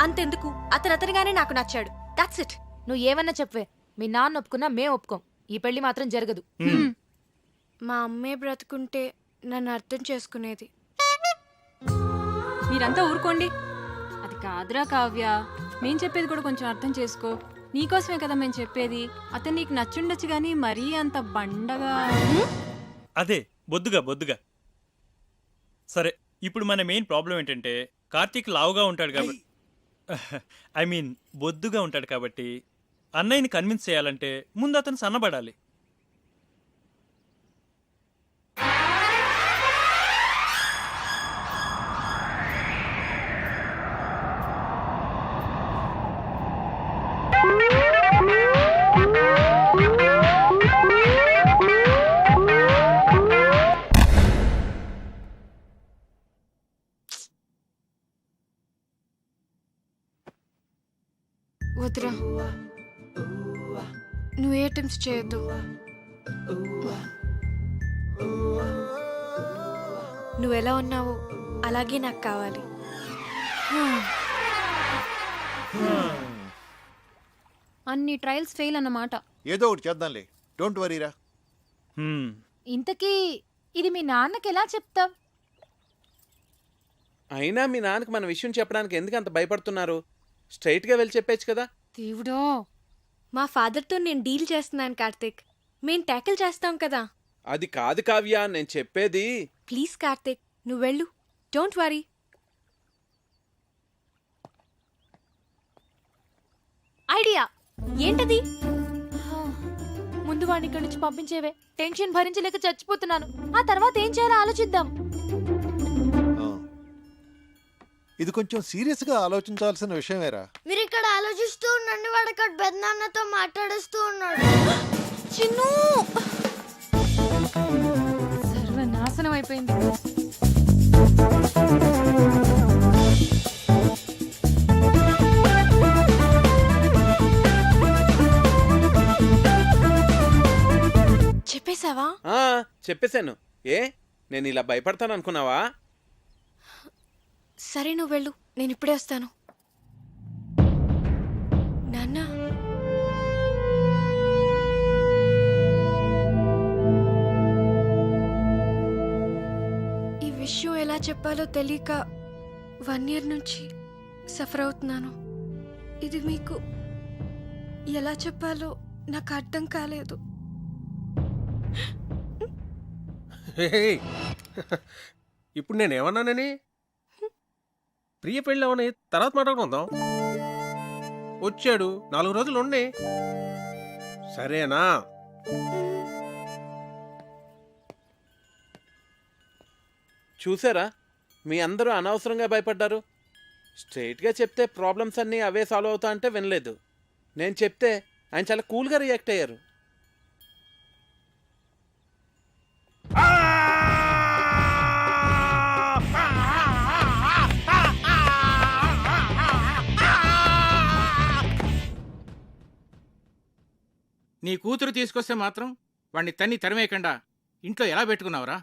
[SPEAKER 6] అంతెందుకు, అతనిగానే నాకు నచ్చాడు. That's it.
[SPEAKER 9] నువ్వు ఏమన్నా చెప్పవే, మీ నాన్న ఒప్పుకున్నా మేం ఒప్పుకోం. ఈ పెళ్లి మాత్రం జరగదు.
[SPEAKER 6] మా అమ్మే బ్రతుకుంటే నన్ను అర్థం చేసుకునేది.
[SPEAKER 11] మీరంతా ఊరుకోండి. అది కాదురా కావ్య, మేం చెప్పేది కూడా కొంచెం అర్థం చేసుకో. నీకోసమే కదా మేము చెప్పేది. అతను నీకు నచ్చుండొచ్చు గానీ మరీ అంత బండగా.
[SPEAKER 12] అదే బొద్దుగా బొద్దుగా. సరే, ఇప్పుడు మన మెయిన్ ప్రాబ్లం ఏంటంటే కార్తీక్ లావుగా ఉంటాడు కాబట్టి, ఐ మీన్ బొద్దుగా ఉంటాడు కాబట్టి అన్నయ్యని కన్విన్స్ చేయాలంటే ముందు అతను సన్నబడాలి.
[SPEAKER 6] వద్దురా, నువ్వు ఏ అటెంప్ట్స్ చేయొద్దు. నువ్వు ఎలా ఉన్నావో అలాగే నాకు కావాలి.
[SPEAKER 9] అన్ని ట్రయల్స్ ఫెయిల్ అన్నమాట.
[SPEAKER 10] ఏదో ఒకటి చేద్దాంలే, డోంట్ వరీరా.
[SPEAKER 9] ఇంతకీ ఇది మీ నాన్నకి ఎలా చెప్తావ్?
[SPEAKER 7] అయినా మీ నాన్నకి మన విషయం చెప్పడానికి ఎందుకు అంత భయపడుతున్నారు? స్ట్రైట్గా వెళ్ళి చెప్పేచ్చు కదా.
[SPEAKER 6] దేవుడో, మా ఫాదర్తో నేను డీల్ చేస్తున్నాను కార్తీక్. మేం ట్యాకిల్ చేస్తాం కదా.
[SPEAKER 7] అది కాదు కావ్య, నేను చెప్పేది.
[SPEAKER 6] ప్లీజ్ కార్తీక్, నువ్వు వెళ్ళు, డోంట్ వరీ. ఐడియా ఏంటది?
[SPEAKER 9] ముందు వాడిని ఇక్కడి నుంచి పంపించేవే. టెన్షన్ భరించలేక చచ్చిపోతున్నాను. ఆ తర్వాత ఏం చేయాలో ఆలోచిద్దాం.
[SPEAKER 10] ఇది కొంచెం సీరియస్ గా ఆలోచించాల్సిన విషయమేరా.
[SPEAKER 5] మీరు ఇక్కడ ఆలోచిస్తూ ఉండండి, వాడు అక్కడ పెద్దనాన్నతో మాట్లాడుస్తూ ఉన్నాడు.
[SPEAKER 6] చిన్ను, సర్వనాశనం అయిపోయింది. చెప్పేశావా?
[SPEAKER 7] చెప్పేశాను. ఏ, నేను ఇలా భయపడతాను అనుకున్నావా?
[SPEAKER 6] సరే, నువ్వు వెళ్ళు, నేను ఇప్పుడే వస్తాను. నాన్న, ఈ విషయం ఎలా చెప్పాలో తెలియక 1 year నుంచి సఫర్ అవుతున్నాను. ఇది మీకు ఎలా చెప్పాలో నాకు అర్థం కాలేదు.
[SPEAKER 4] ఇప్పుడు నేనేమన్నానని? ప్రియ పెళ్ళి అవని తర్వాత మాట్లాడుకుందాం. వచ్చాడు, 4 రోజులు ఉండి, సరేనా?
[SPEAKER 7] చూసారా, మీ అందరూ అనవసరంగా భయపడ్డారు. స్ట్రైట్గా చెప్తే ప్రాబ్లమ్స్ అన్నీ అవే సాల్వ్ అవుతా అంటే వినలేదు. నేను చెప్తే ఆయన చాలా కూల్గా రియాక్ట్ అయ్యారు.
[SPEAKER 2] నీ కూతురు తీసుకొస్తే మాత్రం వాడిని తరిమేయకుండా ఇంట్లో ఎలా పెట్టుకున్నావురా?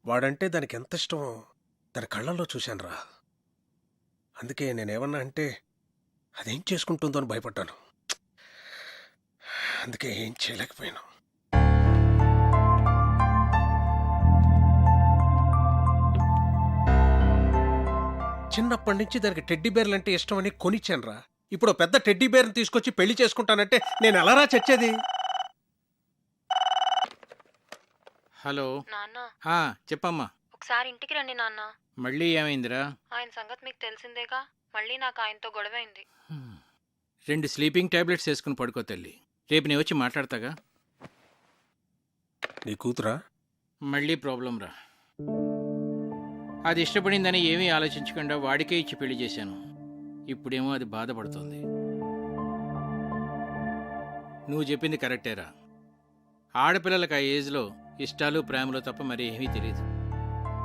[SPEAKER 4] వాడంటే దానికి ఎంత ఇష్టమో దాని కళ్ళల్లో చూశానురా. అందుకే నేనేమన్నా అంటే అదేం చేసుకుంటుందో అని భయపడ్డాను. అందుకే ఏం చేయలేకపోయాను. చిన్నప్పటి నుంచి దానికి టెడ్డీ బేర్లు అంటే ఇష్టమని కొనిచ్చానురా. ఇప్పుడు పెద్ద టెడ్డీ బేర్ని తీసుకొచ్చి పెళ్లి చేసుకుంటానంటే నేను ఎలారా చచ్చేది?
[SPEAKER 2] హలో చెప్పమ్మా.
[SPEAKER 9] ఒకసారి ఇంటికి రండి నాన్న.
[SPEAKER 2] మళ్ళీ ఏమైందిరా?
[SPEAKER 9] ఆయన సంగతి మీకు తెలిసిందేగా. మళ్ళీ నాకు ఆయనతో గొడవైంది.
[SPEAKER 2] 2 స్లీపింగ్ టాబ్లెట్స్ వేసుకుని పడుకో తల్లి. రేపు నేను వచ్చి మాట్లాడతాగా.
[SPEAKER 4] నీ కూతురా?
[SPEAKER 2] మళ్ళీ ప్రాబ్లం రా. అది ఇష్టపడిందని ఏమీ ఆలోచించకుండా వాడికే ఇచ్చి పెళ్లి చేశాను. ఇప్పుడేమో అది బాధపడుతుంది. నువ్వు చెప్పింది కరెక్టేరా. ఆడపిల్లలకు ఆ ఏజ్లో ఇష్టాలు ప్రేమలు తప్ప మరి ఏమీ తెలియదు.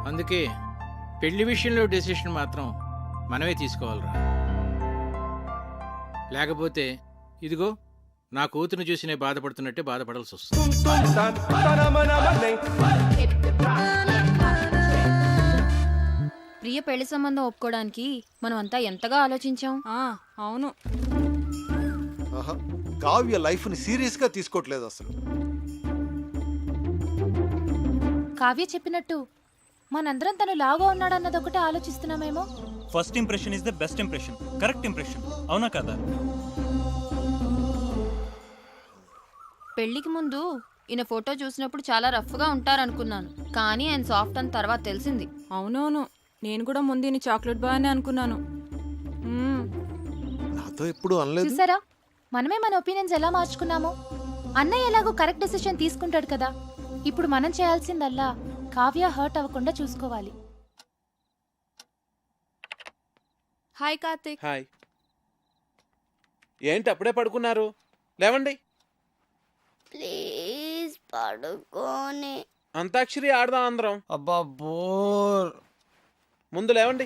[SPEAKER 2] అందుకే పెళ్లి విషయంలో డెసిషన్ మాత్రం మనమే తీసుకోవాలిరా. లేకపోతే ఇదిగో నా కూతురుని చూసి నేను బాధపడుతున్నట్టే బాధపడాల్సి వస్తుంది.
[SPEAKER 9] ప్రియ పెళ్లి సంబంధం ఒప్పుకోవడానికి మనం అంతా ఎంతగా ఆలోచించాం.
[SPEAKER 11] అవును,
[SPEAKER 10] కావ్య లైఫ్ ని సీరియస్ గా తీసుకోవట్లేదు అసలు.
[SPEAKER 9] కావ్య చెప్పినట్టు మనందరం తను లాగా ఉన్నాడన్నది ఒకటే ఆలోచిస్తున్నామేమో.
[SPEAKER 12] First impression is the best impression. Correct impression, అవునా కదా?
[SPEAKER 9] పెళ్లికి ముందు ఈయన ఫోటో చూసినప్పుడు చాలా రఫ్గా ఉంటారనుకున్నాను, కానీ ఆయన సాఫ్ట్ అని తర్వాత తెలిసింది.
[SPEAKER 11] అవునవును, నేను కూడా ముందు ఈయన చాక్లెట్ బాయ్ అని అనుకున్నాను.
[SPEAKER 10] నాతో ఎప్పుడు అనలేదు.
[SPEAKER 9] చూసారా, మనమే మన ఒపీనియన్స్ ఎలా మార్చుకున్నామో. అన్నయ్య ఎలాగో కరెక్ట్ డెసిషన్ తీసుకుంటాడు కదా. ఇప్పుడు మనం చేయాల్సిందల్లా కావ్య హర్ట్ అవ్వకుండా చూసుకోవాలి.
[SPEAKER 6] హాయ్ కార్తీక్.
[SPEAKER 7] హాయ్. ఏంటి అప్పుడే పడుకున్నారు? లేవండి.
[SPEAKER 5] ప్లీజ్ పడుకోని.
[SPEAKER 7] అంతాక్షరి ఆడదాం అందరం.
[SPEAKER 14] అబ్బా బోర్.
[SPEAKER 7] ముందు లేవండి.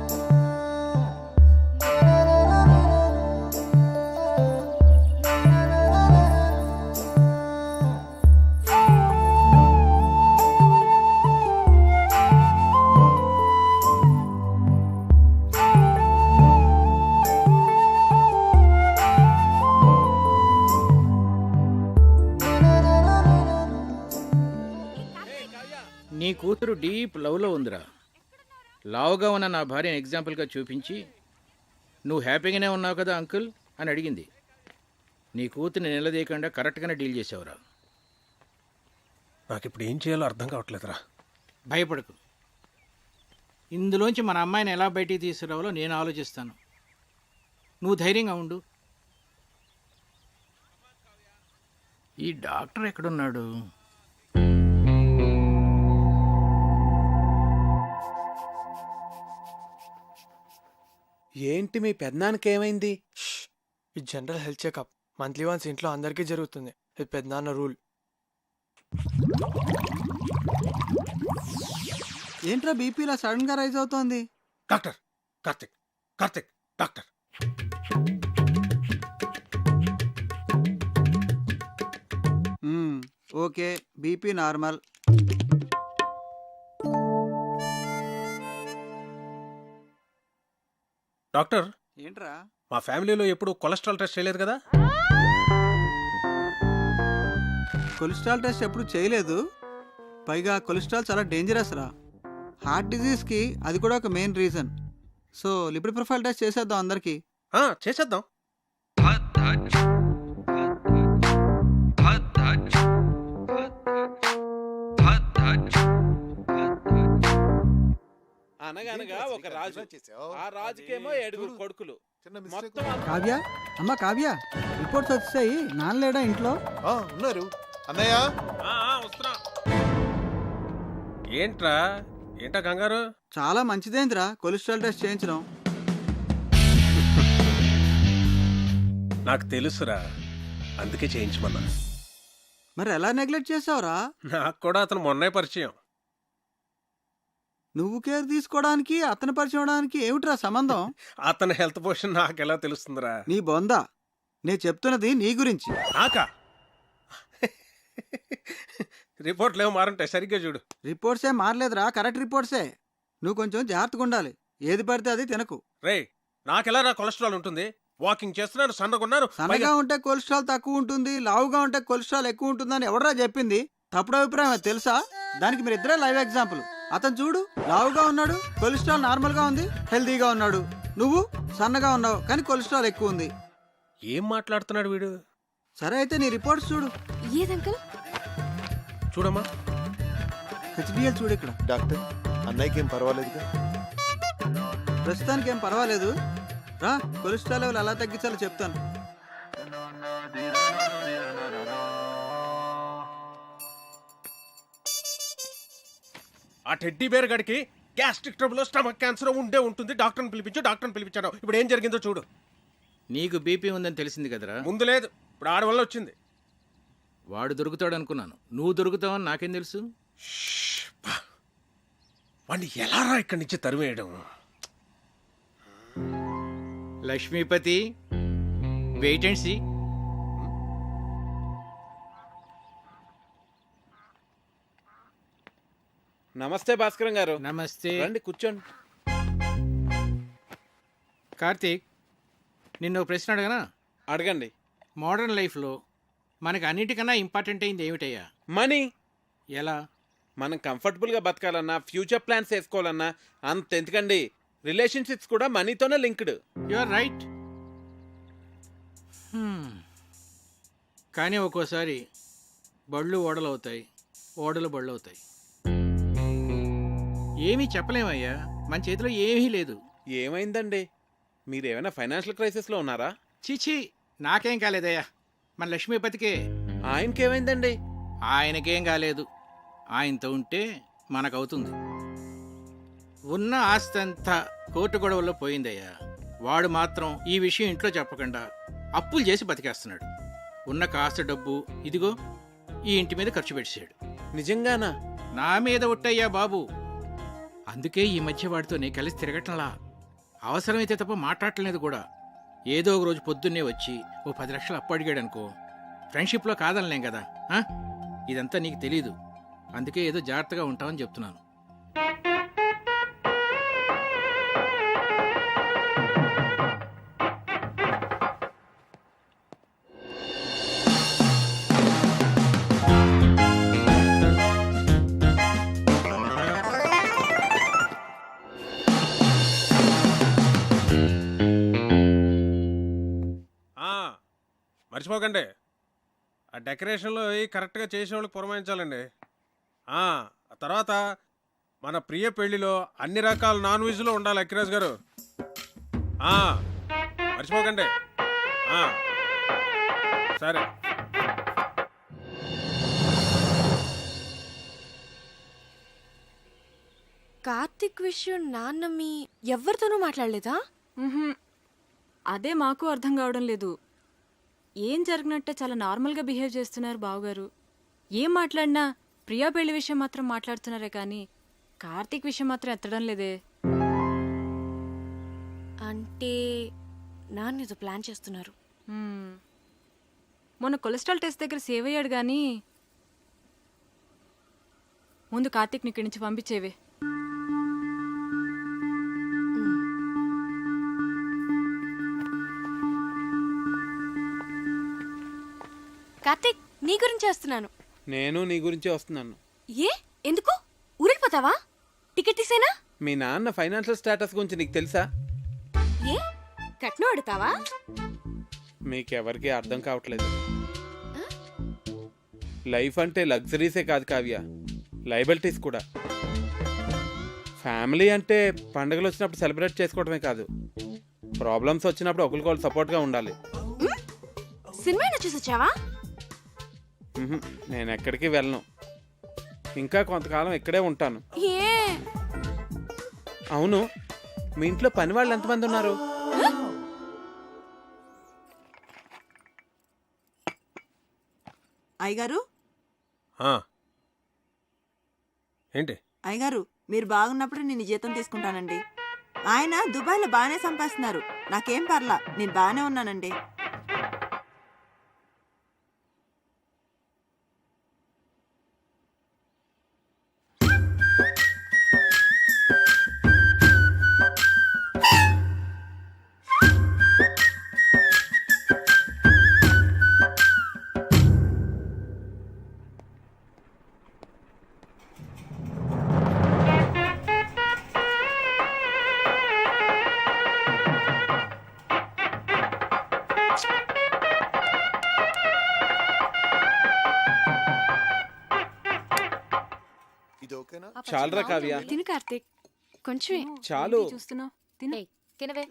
[SPEAKER 2] నీ కూతురు డీప్ లవ్లో ఉందిరా. లావుగా ఉన్న నా భార్యను ఎగ్జాంపుల్గా చూపించి నువ్వు హ్యాపీగానే ఉన్నావు కదా అంకుల్ అని అడిగింది. నీ కూతుర్ని నిలదీయకుండా కరెక్ట్గానే డీల్ చేసావురా.
[SPEAKER 4] నాకు ఇప్పుడు ఏం చేయాలో అర్థం కావట్లేదురా.
[SPEAKER 2] భయపడకు, ఇందులోంచి మన అమ్మాయిని ఎలా బయటికి తీసుకురావాలో నేను ఆలోచిస్తాను. నువ్వు ధైర్యంగా ఉండు. ఈ డాక్టర్ ఎక్కడున్నాడు?
[SPEAKER 7] ఏంటి మీ పెద్దనాన్నకి ఏమైంది?
[SPEAKER 14] ఇది general health checkup. Monthly once ఇంట్లో అందరికీ జరుగుతుంది. ఇది పెద్దనాన్న రూల్.
[SPEAKER 8] ఏంట్రా బీపీ ఇలా సడన్ గా రైజ్ అవుతోంది?
[SPEAKER 4] Doctor Karthik, Karthik doctor.
[SPEAKER 8] Okay, BP normal.
[SPEAKER 4] Doctor,
[SPEAKER 8] ఏంట్రా?
[SPEAKER 4] మా ఫ్యామిలీలో ఎప్పుడు కొలెస్ట్రాల్ టెస్ట్ చేయలేదు కదా?
[SPEAKER 8] కొలెస్ట్రాల్ టెస్ట్ ఎప్పుడు చేయలేదు. పైగా కొలెస్ట్రాల్ చాలా డేంజరస్ రా. హార్ట్ డిజీజ్కి అది కూడా ఒక main reason. So lipid profile test చేసేద్దాం అందరికి.
[SPEAKER 4] చేసేద్దాం.
[SPEAKER 7] అనగనగా ఒక రాజు, ఆ రాజుకేమో 7 కొడుకులు. మొత్తం
[SPEAKER 8] కావ్య, అమ్మ కావ్య, రిపోర్ట్స్ వచ్చాయి. నాన్నలేడా ఇంట్లో?
[SPEAKER 10] ఉన్నారు అన్నయ్య.
[SPEAKER 4] వస్తున్నా. ఏంట్రా కంగారు?
[SPEAKER 8] చాలా మంచిదేంద్రా కొలెస్ట్రాల్ టెస్ట్ చేయించడం.
[SPEAKER 4] నాకు తెలుసురా, అందుకే చేయించమన్నా.
[SPEAKER 8] మరి ఎలా నెగ్లెక్ట్ చేసావురా?
[SPEAKER 4] నాకు కూడా అతను మొన్నే పరిచయం.
[SPEAKER 8] నువ్వు కేర్ తీసుకోవడానికి అతను పరిచయం అవడానికి ఏమిట్రా సంబంధం?
[SPEAKER 4] అతని హెల్త్ పొజిషన్ నాకెలా తెలుస్తుందిరా?
[SPEAKER 8] నీ బొందా, నేను చెప్తున్నది నీ గురించి.
[SPEAKER 4] నాకా? రిపోర్ట్లు ఏమో మారంటాయి, సరిగ్గా చూడు.
[SPEAKER 8] రిపోర్ట్సే మారలేదురా, కరెక్ట్ రిపోర్ట్సే. నువ్వు కొంచెం జాగ్రత్తగా ఉండాలి. ఏది పడితే అది తినకు.
[SPEAKER 4] రే, నాకెలా రా కొలెస్ట్రాల్ ఉంటుంది? వాకింగ్ చేస్తున్నాను, సన్నగున్నాను.
[SPEAKER 8] సన్నగా ఉంటే కొలెస్ట్రాల్ తక్కువ ఉంటుంది, లావుగా ఉంటే కొలెస్ట్రాల్ ఎక్కువ ఉంటుందని ఎవడరా చెప్పింది? తప్పుడు అభిప్రాయం అది తెలుసా? దానికి మీరు ఇద్దరే లైవ్ ఎగ్జాంపుల్. అతను చూడు, లావుగా ఉన్నాడు, కొలెస్ట్రాల్ నార్మల్ గా ఉంది, హెల్దీగా ఉన్నాడు. నువ్వు సన్నగా ఉన్నావు కానీ కొలెస్ట్రాల్ ఎక్కువ ఉంది.
[SPEAKER 4] ఏం మాట్లాడుతున్నాడు వీడు?
[SPEAKER 8] సరే అయితే నీ రిపోర్ట్స్ చూడు.
[SPEAKER 6] ఏదంకల్?
[SPEAKER 4] చూడమ్మా,
[SPEAKER 8] హెచ్డిఎల్ చూడు. ఇక్కడ
[SPEAKER 10] డాక్టర్, అన్నయ్యకి ఏం పర్వాలేదుగా?
[SPEAKER 8] ప్రస్తుతానికి ఏం పర్వాలేదు. రా, కొలెస్ట్రాల్ లెవెల్ ఎలా తగ్గించాలో చెప్తాను.
[SPEAKER 4] ఆ టెడ్డీ బేర్ గడికి గ్యాస్ట్రిక్ ట్రబుల్, స్టమక్ క్యాన్సర్ ఉంటుంది. డాక్టర్ని పిలిపించాను. ఇప్పుడు ఏం జరిగిందో చూడు.
[SPEAKER 2] నీకు బీపీ ఉందని తెలిసింది కదరా?
[SPEAKER 4] ముందు లేదు, ఇప్పుడు ఆడ వల్ల వచ్చింది.
[SPEAKER 2] వాడు దొరుకుతాడు అనుకున్నాను, నువ్వు దొరుకుతావని నాకేం తెలుసు?
[SPEAKER 4] వాడిని ఎలా రా ఇక్కడి నుంచి తరివేయడం?
[SPEAKER 2] Lakshmipathi, wait and see.
[SPEAKER 7] నమస్తే భాస్కరం గారు.
[SPEAKER 2] నమస్తే.
[SPEAKER 7] రండి కూర్చోండి.
[SPEAKER 2] కార్తీక్, నిన్ను ప్రశ్న అడగనా?
[SPEAKER 7] అడగండి.
[SPEAKER 2] మోడర్న్ లైఫ్లో మనకు అన్నిటికన్నా ఇంపార్టెంట్ అయింది ఏమిటయ్యా?
[SPEAKER 7] మనీ.
[SPEAKER 2] ఎలా?
[SPEAKER 7] మనం కంఫర్టబుల్గా బతకాలన్నా, ఫ్యూచర్ ప్లాన్స్ వేసుకోవాలన్నా అంత ఎందుకండి, రిలేషన్షిప్స్ కూడా మనీతోనే లింక్డ్.
[SPEAKER 2] You are right. కానీ ఒక్కోసారి బళ్ళు ఓడలు అవుతాయి, ఓడలు బళ్ళు అవుతాయి. ఏమీ చెప్పలేమయ్యా, మన చేతిలో ఏమీ లేదు.
[SPEAKER 7] ఏమైందండి? మీరేమైనా ఫైనాన్షియల్ క్రైసిస్లో ఉన్నారా?
[SPEAKER 2] చీచీ, నాకేం కాలేదయ్యా, మన లక్ష్మీపతికే.
[SPEAKER 7] ఆయనకేమైందండి?
[SPEAKER 2] ఆయనకేం కాలేదు. ఆయనతో ఉంటే మనకవుతుంది. ఉన్న ఆస్తి అంతా కోర్టు గొడవల్లో పోయిందయ్యా. వాడు మాత్రం ఈ విషయం ఇంట్లో చెప్పకుండా అప్పులు చేసి బతికేస్తున్నాడు. ఉన్న కాస్త డబ్బు ఇదిగో ఈ ఇంటి మీద ఖర్చు పెట్టాడు.
[SPEAKER 7] నిజంగానా?
[SPEAKER 2] నా మీద ఒట్టయ్యా బాబు. అందుకే ఈ మధ్య వాడితో నేను కలిసి తిరగటంలా. అవసరమైతే తప్ప మాట్లాడలేదు కూడా. ఏదో ఒక రోజు పొద్దున్నే వచ్చి ఓ 10 లక్షలు అప్పు అడిగాడు అనుకో, ఫ్రెండ్షిప్లో కాదనలేం కదా. ఇదంతా నీకు తెలీదు, అందుకే ఏదో జాగ్రత్తగా ఉంటామని చెప్తున్నాను.
[SPEAKER 4] మర్చిపోకండి ఆ డెకరేషన్లో కరెక్ట్గా చేసేవాళ్ళకి పురమాయించాలండి. ఆ తర్వాత మన ప్రియ పెళ్లిలో అన్ని రకాల నాన్ వెజ్లో ఉండాలి అక్కిరాజ్ గారు. మర్చిపోకండి. సరే.
[SPEAKER 6] కార్తిక్ విషయం నాన్న మీ ఎవరితోనూ మాట్లాడలేదా?
[SPEAKER 11] అదే మాకు అర్థం కావడం లేదు. ఏం జరిగినట్టే చాలా నార్మల్గా బిహేవ్ చేస్తున్నారు బావగారు. ఏం మాట్లాడినా ప్రియా పెళ్లి విషయం మాత్రం మాట్లాడుతున్నారే కానీ కార్తీక్ విషయం మాత్రం ఎత్తడం లేదే.
[SPEAKER 6] అంటే నాన్న ఏదో ప్లాన్ చేస్తున్నారు.
[SPEAKER 11] మొన్న కొలెస్ట్రాల్ టెస్ట్ దగ్గర సేవ్ అయ్యాడు కానీ ముందు కార్తీక్ని ఇక్కడి నుంచి పంపించేవే.
[SPEAKER 6] కార్తిక్ నీ గురించి వస్తున్నాను.
[SPEAKER 7] నేను నీ గురించే వస్తున్నాను.
[SPEAKER 6] ఏ ఎందుకు ఊరెళ్ళిపోతావా? టికెట్ తీసేనా?
[SPEAKER 7] మీ నాన్న ఫైనాన్షియల్ స్టేటస్ గురించి నీకు తెలుసా?
[SPEAKER 6] ఏ కట్నం అడుగుతావా?
[SPEAKER 7] మీకెవరికి అర్థం కావట్లేదు. లైఫ్ అంటే లగ్జరీసే కాదు కావ్య, లయబిలిటీస్ కూడా. ఫ్యామిలీ అంటే పండుగలు వచ్చినప్పుడు సెలబ్రేట్ చేసుకోవడమే కాదు, ప్రాబ్లమ్స్ వచ్చినప్పుడు ఒకరికొకరు సపోర్ట్గా ఉండాలి.
[SPEAKER 6] సినిమా చూసి వచ్చావా?
[SPEAKER 7] నేను ఎక్కడికి వెళ్ళను, ఇంకా కొంతకాలం ఇక్కడే ఉంటాను.
[SPEAKER 6] ఏ
[SPEAKER 7] అవును, మీ ఇంట్లో పని వాళ్ళు ఎంతమంది ఉన్నారు?
[SPEAKER 13] అయ్యగారు
[SPEAKER 4] ఏంటి?
[SPEAKER 13] అయ్యగారు మీరు బాగున్నప్పుడు నేను జీతం తీసుకుంటానండి. ఆయన దుబాయ్లో బాగానే సంపాదిస్తున్నారు, నాకేం పర్లా, నేను బాగానే ఉన్నానండి.
[SPEAKER 7] చాలురా కావ్య,
[SPEAKER 6] తిను కార్తిక్, కొంచెం
[SPEAKER 7] చాలు.
[SPEAKER 11] చూస్తున్నావు తిను.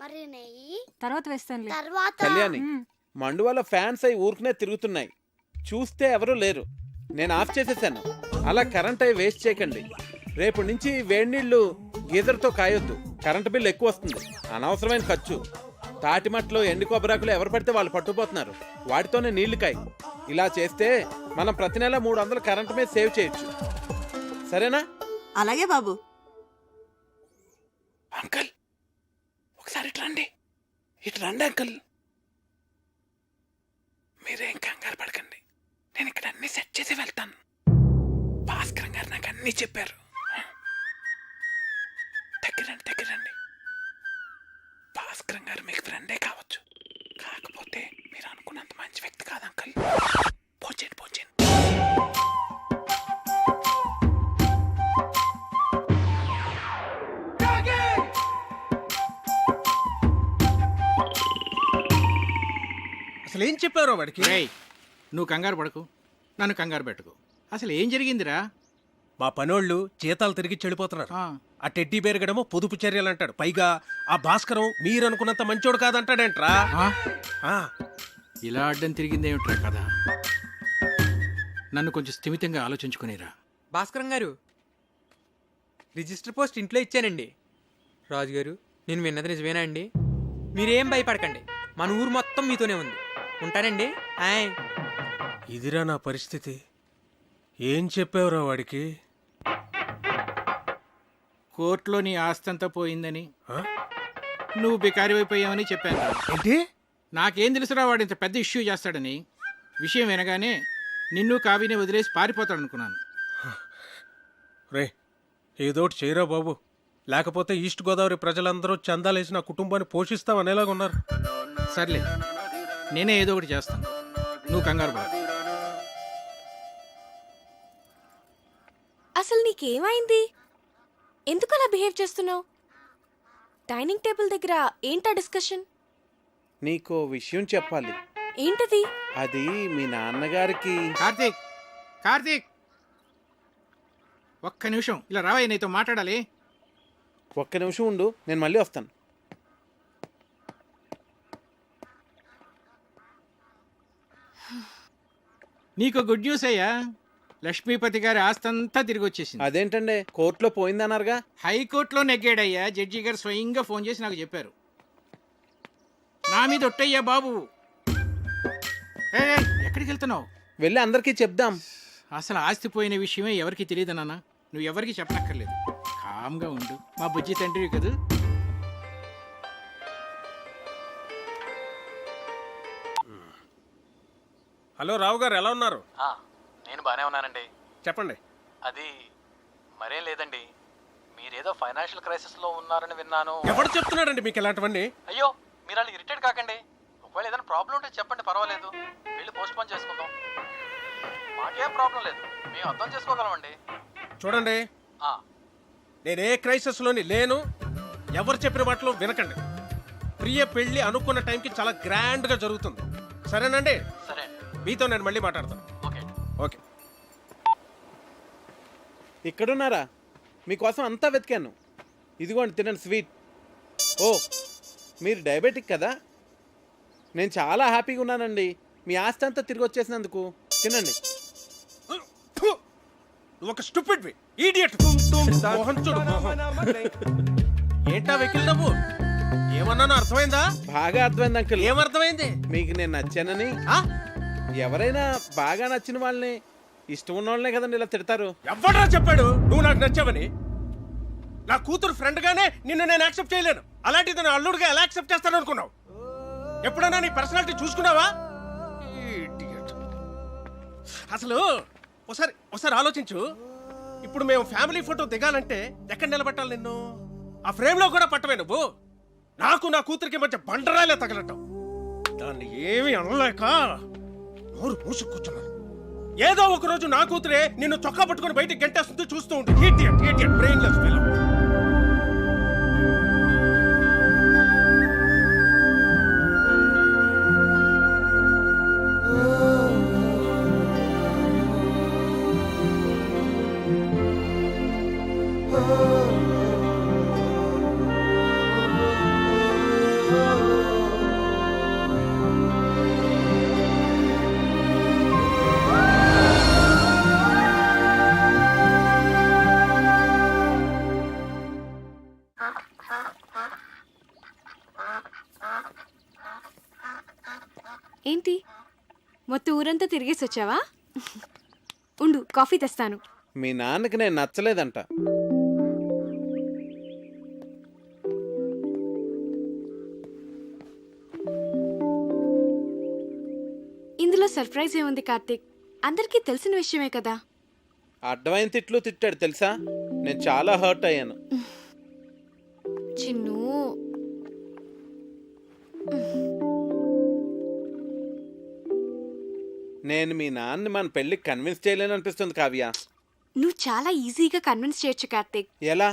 [SPEAKER 5] మరి నెయ్యి
[SPEAKER 11] తర్వాత వేస్తానులే.
[SPEAKER 5] తర్వాత
[SPEAKER 7] కళ్యాణి, మండువాల ఫ్యాన్స్ అయి ఊరుకునే తిరుగుతున్నాయి, చూస్తే ఎవరూ లేరు. నేను ఆఫ్ చేసేసాను. అలా కరెంట్ అయి వేస్ట్ చేయకండి. రేపు నుంచి వేడి నీళ్లు గీజర్తో కాయొద్దు, కరెంటు బిల్లు ఎక్కువ వస్తుంది, అనవసరమైన ఖర్చు. తాటిమట్లో ఎండు కొబ్బరాకులు ఎవరు పడితే వాళ్ళు పట్టుకుపోతున్నారు, వాటితోనే నీళ్లు కాయి. ఇలా చేస్తే మనం ప్రతి నెల 300 కరెంటు మీద సేవ్ చేయొచ్చు. సరేనా?
[SPEAKER 13] అలాగే బాబు.
[SPEAKER 7] అంకల్ ఒకసారి ఇటు రండి, ఇటు రండి అంకల్. మీరేం కంగారు పడకండి, నేను ఇక్కడ అన్ని సెట్ చేసి వెళ్తాను. భాస్కర్ గారు నాకు అన్ని చెప్పారు. దగ్గరండి దగ్గరండి. భాస్కర్ గారు మీకు ఫ్రెండే కావచ్చు, కాకపోతే మీరు అనుకున్నంత మంచి వ్యక్తి కాదు అంకల్. పోచేయండి పోచేయండి.
[SPEAKER 4] అసలు ఏం చెప్పారో వాడికి?
[SPEAKER 2] నువ్వు కంగారు పడకు, నన్ను కంగారు పెట్టుకు. అసలు ఏం జరిగిందిరా?
[SPEAKER 4] మా పనోళ్ళు జీతాలు తిరిగి చెడిపోతున్నారు. ఆ టెడ్డీ బేరగడమో పొదుపు చర్యలు అంటాడు, పైగా ఆ భాస్కరం మీరనుకున్నంత మంచోడు కాదంటాడేంట్రా.
[SPEAKER 2] ఇలా అడ్డం తిరిగిందేమిట్రా కదా? నన్ను కొంచెం స్థిమితంగా ఆలోచించుకునేరా.
[SPEAKER 16] భాస్కరం గారు, రిజిస్టర్ పోస్ట్ ఇంట్లో ఇచ్చానండి. రాజుగారు, నేను విన్నది నిజమేనా అండి? మీరేం భయపడకండి, మన ఊరు మొత్తం మీతోనే ఉంది. ఉంటానండి.
[SPEAKER 4] ఇదిరా నా పరిస్థితి. ఏం చెప్పావురా వాడికి?
[SPEAKER 2] కోర్టులో నీ ఆస్తంతా పోయిందని, నువ్వు బికారి అయిపోయావని చెప్పాను.
[SPEAKER 4] ఏంటి?
[SPEAKER 2] నాకేం తెలుసురా వాడు ఇంత పెద్ద ఇష్యూ చేస్తాడని. విషయం వినగానే నిన్ను కావిని వదిలేసి పారిపోతాడు అనుకున్నాను.
[SPEAKER 4] రే, ఏదోటి చేయరా బాబు, లేకపోతే ఈస్ట్ గోదావరి ప్రజలందరూ చందాలేసి నా కుటుంబాన్ని పోషిస్తామనేలాగా ఉన్నారు.
[SPEAKER 2] సర్లే, నేనే ఏదో ఒకటి చేస్తాను, నువ్వు కంగారు పడ.
[SPEAKER 6] అసలు నీకేమైంది? ఎందుకు అలా బిహేవ్ చేస్తున్నావు? డైనింగ్ టేబుల్ దగ్గర ఏంటా డిస్కషన్?
[SPEAKER 7] నీకో విషయం చెప్పాలి.
[SPEAKER 6] ఏంటది?
[SPEAKER 7] అది మీ నాన్నగారికి.
[SPEAKER 2] కార్తీక్, కార్తీక్, ఒక్క నిమిషం ఇలా రావయ్య, నీతో మాట్లాడాలి.
[SPEAKER 7] ఒక్క నిమిషం ఉండు, నేను మళ్ళీ వస్తాను.
[SPEAKER 2] నీకు గుడ్ న్యూస్ అయ్యా, లక్ష్మీపతి గారి ఆస్తంతా తిరిగి వచ్చేసింది.
[SPEAKER 7] అదేంటండి, కోర్టులో పోయిందన్నారుగా?
[SPEAKER 2] హైకోర్టులో నెగ్గాడయ్యా. జడ్జి గారు స్వయంగా ఫోన్ చేసి నాకు చెప్పారు. నా మీద ఒట్టయ్యా బాబు. ఎక్కడికి వెళ్తున్నావు?
[SPEAKER 7] వెళ్ళి అందరికీ చెప్దాం.
[SPEAKER 2] అసలు ఆస్తి పోయిన విషయమే ఎవరికి తెలియదు నాన్న. నువ్వు ఎవరికి చెప్పనక్కర్లేదు. కామ్గా ఉండు, మా బుజ్జి తండ్రివి కదా.
[SPEAKER 4] హలో రావు గారు, ఎలా ఉన్నారు?
[SPEAKER 17] నేను బాగానే ఉన్నానండి.
[SPEAKER 4] చెప్పండి.
[SPEAKER 17] అది మరేం లేదండి, మీరేదో ఫైనాన్షియల్ క్రైసిస్లో ఉన్నారని విన్నాను.
[SPEAKER 4] ఎవరు చెప్తున్నాడండి మీకు ఇలాంటివన్నీ?
[SPEAKER 17] అయ్యో, మీరు వాళ్ళు ఇరిటేట్ కాకండి. ఒకవేళ ఏదైనా ప్రాబ్లం ఉంటే చెప్పండి, పర్వాలేదు. వెళ్ళి పోస్ట్ పోన్ చేసుకుందాం. మాకేం ప్రాబ్లం లేదు, మేము అర్థం చేసుకోగలమండి.
[SPEAKER 4] చూడండి, నేనే క్రైసిస్లోని లేను. ఎవరు చెప్పిన మాటలు వినకండి. ప్రియ పెళ్లి అనుకున్న టైంకి చాలా గ్రాండ్గా జరుగుతుంది. సరేనండి?
[SPEAKER 17] సరే,
[SPEAKER 4] మీతో నేను మళ్ళీ మాట్లాడతాను.
[SPEAKER 17] Okay
[SPEAKER 4] okay.
[SPEAKER 7] ఇక్కడున్నారా? మీకోసం అంతా వెతికాను. ఇదిగోండి, తినండి స్వీట్. ఓ, మీరు డయాబెటిక్ కదా? నేను చాలా హ్యాపీగా ఉన్నానండి మీ ఆస్తి అంతా తిరిగి వచ్చేసినందుకు. తినండి.
[SPEAKER 4] ఒక స్టూపిడ్ ఇడియట్. మోహన్ చూడు, మోహన్. ఏంటా వెకిల్ నవ్వు? ఏమన్నానో అర్థమైందా?
[SPEAKER 7] బాగా అర్థమైంది అంకుల్.
[SPEAKER 4] ఏమర్థమైంది?
[SPEAKER 7] మీకు నేను నచ్చానని. ఎవరైనా బాగా నచ్చిన వాళ్ళని, ఇష్టం ఉన్న వాళ్ళనే కదండి ఇలా తిడతారు.
[SPEAKER 4] ఎవడరా చెప్పాడు నువ్వు నాకు నచ్చావని? నా కూతురు ఫ్రెండ్ గానే నిన్ను నేను యాక్సెప్ట్ చేయలేను. అలాంటిది నా అల్లుడుగా ఎలా యాక్సెప్ట్ చేస్తాను అనుకున్నావు? ఎప్పుడైనా నీ పర్సనాలిటీ చూసుకున్నావా? అసలు ఒకసారి ఆలోచించు. ఇప్పుడు మేము ఫ్యామిలీ ఫోటో దిగాలంటే ఎక్కడ నిలబెట్టాలి నిన్ను? ఆ ఫ్రేమ్ లో కూడా పట్టవే నువ్వు. నాకు నా కూతురికి మధ్య బండరాలే తగలటం. దాన్ని ఏమీ అనలేక నోరు మూసి కూర్చున్నాను. ఏదో ఒక రోజు నా కూతురే నిన్ను చొక్కా పట్టుకుని బయటికి గంటేస్తుంది. చూస్తూ ఉంటే ఇడియట్ బ్రెయిన్లెస్ ఫెలో.
[SPEAKER 6] ఏంటి, మొత్తం ఊరంతా తిరిగేసి వచ్చావా? ఉండు, కాఫీ తెస్తాను.
[SPEAKER 7] మీ నాన్నకి నేను నచ్చలేదంట.
[SPEAKER 6] ఇందులో సర్ప్రైజ్ ఏముంది కార్తీక్? అందరికీ తెలిసిన విషయమే కదా.
[SPEAKER 7] అడ్డమైన తిట్లు తిట్టాడు తెలుసా? నేను చాలా హర్ట్ అయ్యాను.
[SPEAKER 6] చిన్ను,
[SPEAKER 7] నేను మీ నాన్నని మన పెళ్ళికి కన్విన్స్ చేయలేను అనిపిస్తుంది కావ్య.
[SPEAKER 6] నువ్వు చాలా ఈజీగా కన్విన్స్ చేయొచ్చు కార్తీక్.
[SPEAKER 7] ఎలా?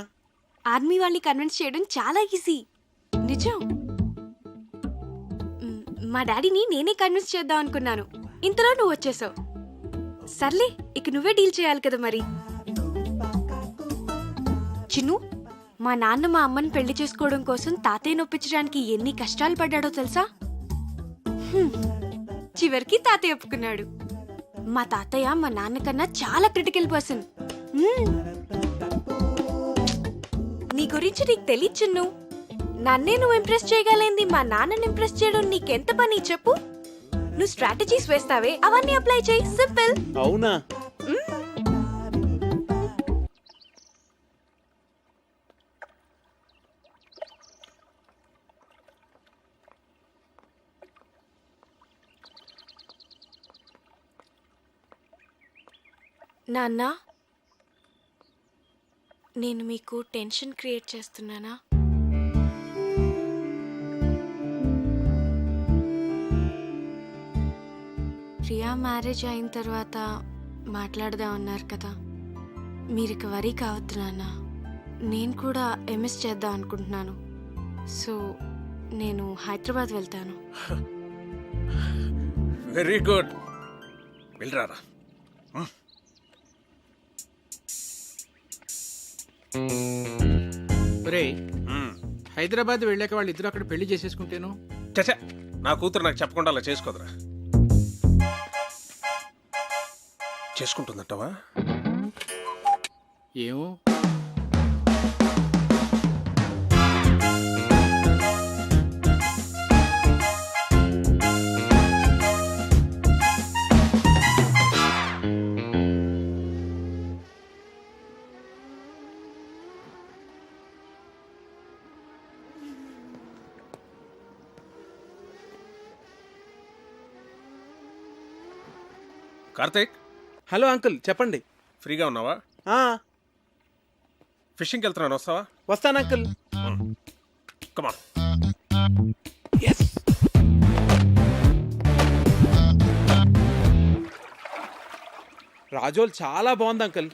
[SPEAKER 6] ఆర్మీ వాళ్ళని కన్విన్స్ చేయడం చాలా ఈజీ. నిజం. మా డాడీని నేనే కన్విన్స్ చేద్దాం అనుకున్నాను, ఇంతలో నువ్వు వచ్చేసావు. సర్లే, ఇక నువ్వే డీల్ చేయాలి కదా మరి. చిన్ను, మా నాన్న మా అమ్మని పెళ్లి చేసుకోవడం కోసం తాతయ్య నొప్పించడానికి ఎన్ని కష్టాలు పడ్డాడో తెలుసా? చివరికి తాతయ్య ఒప్పుకున్నాడు. మా తాతయ్య మా నాన్నకన్నా చాలా క్రిటికల్ పర్సన్. నీ గురించి నీకు తెలియదు చిన్ను. నన్నే నువ్వు ఇంప్రెస్ చేయగలేంది మా నాన్నని ఇంప్రెస్ చేయడం నీకెంత పని చెప్పు? నువ్వు స్ట్రాటజీస్ వేస్తావే, అవన్నీ అప్లై చేయి. సింపుల్.
[SPEAKER 7] అవునా?
[SPEAKER 6] నాన్న, నేను మీకు టెన్షన్ క్రియేట్ చేస్తున్నానా? ప్రియా మ్యారేజ్ అయిన తర్వాత మాట్లాడదాం అన్నారు కదా. మీరు ఇక వరీ కావద్దు నాన్న. నేను కూడా ఎంఎస్ చేద్దాం అనుకుంటున్నాను. సో నేను హైదరాబాద్ వెళ్తాను.
[SPEAKER 4] Very good. వెళ్ళరారా.
[SPEAKER 2] ఒరేయ్, హైదరాబాద్ వెళ్ళాక వాళ్ళిద్దరూ అక్కడ పెళ్లి చేసేసుకుంటేను.
[SPEAKER 4] చచ్చా, నా కూతురు నాకు చెప్పకుండా అలా చేసుకోదురా. చేసుకుంటుందంటావా?
[SPEAKER 2] ఏమో.
[SPEAKER 4] కార్తీక్,
[SPEAKER 7] హలో అంకుల్, చెప్పండి.
[SPEAKER 4] ఫ్రీగా ఉన్నావా? ఫిషింగ్కి వెళ్తున్నాను, వస్తావా?
[SPEAKER 7] వస్తాను అంకుల్.
[SPEAKER 4] కమా.
[SPEAKER 7] రాజోల్ చాలా బాగుంది అంకుల్.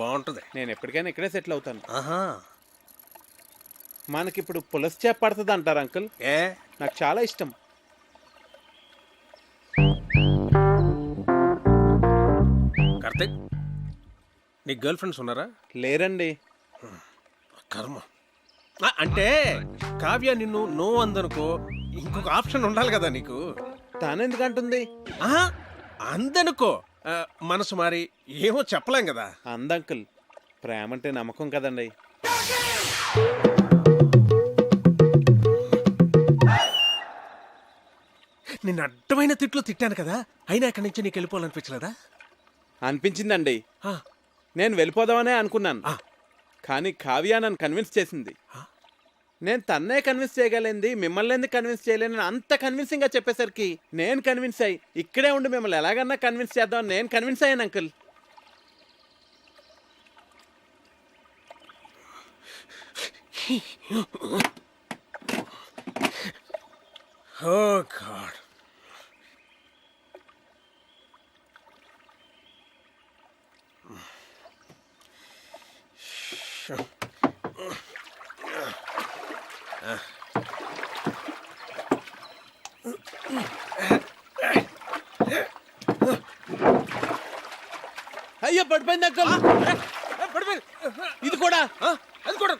[SPEAKER 4] బాగుంటుంది.
[SPEAKER 7] నేను ఎప్పటికైనా ఇక్కడే సెటిల్ అవుతాను.
[SPEAKER 4] ఆహా.
[SPEAKER 7] మనకిప్పుడు పులస చేప పడుతుంది అంటారు అంకుల్. నాకు చాలా ఇష్టం.
[SPEAKER 4] కార్తీక్, నీకు గర్ల్ ఫ్రెండ్స్ ఉన్నారా?
[SPEAKER 7] లేరండి.
[SPEAKER 4] కర్మ. అంటే కావ్య నిన్ను నో అందనుకో, ఇంకొక ఆప్షన్ ఉండాలి కదా నీకు.
[SPEAKER 7] తానెందుకంటుంది?
[SPEAKER 4] అందనుకో, మనసు మారి ఏమో చెప్పలేం కదా.
[SPEAKER 7] అందంకుల్, ప్రేమ అంటే నమ్మకం కదండి.
[SPEAKER 4] నిన్ను అడ్డమైన తిట్లు తిట్టాను కదా, అయినా ఇక్కడి నుంచి నీకు వెళ్ళిపోవాలనిపించలేదా?
[SPEAKER 7] అనిపించిందండి. నేను వెళ్ళిపోదామనే అనుకున్నాను, కానీ కావ్య నన్ను కన్విన్స్ చేసింది. నేను తన్నే కన్విన్స్ చేయగలిగింది, మిమ్మల్ని ఎందుకు కన్విన్స్ చేయలేని అంత కన్విన్సింగ్ గా చెప్పేసరికి నేను కన్విన్స్ అయ్యి ఇక్కడే ఉండి మిమ్మల్ని ఎలాగన్నా కన్విన్స్ చేద్దామని నేను కన్విన్స్ అయ్యాను అంకుల్.
[SPEAKER 4] Oh God.
[SPEAKER 7] అయ్యో, పడిపోయింది అంకుల్. ఇది కూడా
[SPEAKER 4] అది కూడా.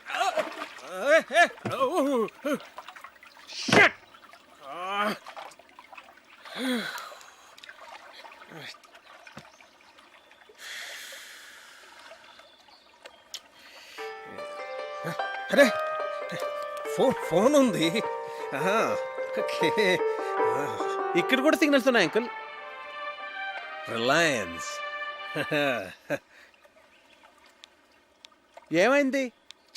[SPEAKER 4] అరే, ఫోన్ ఉంది.
[SPEAKER 7] ఇక్కడ కూడా సిగ్నల్స్ ఉన్నాయి అంకుల్.
[SPEAKER 4] రిలయన్స్.
[SPEAKER 7] ఏమైంది?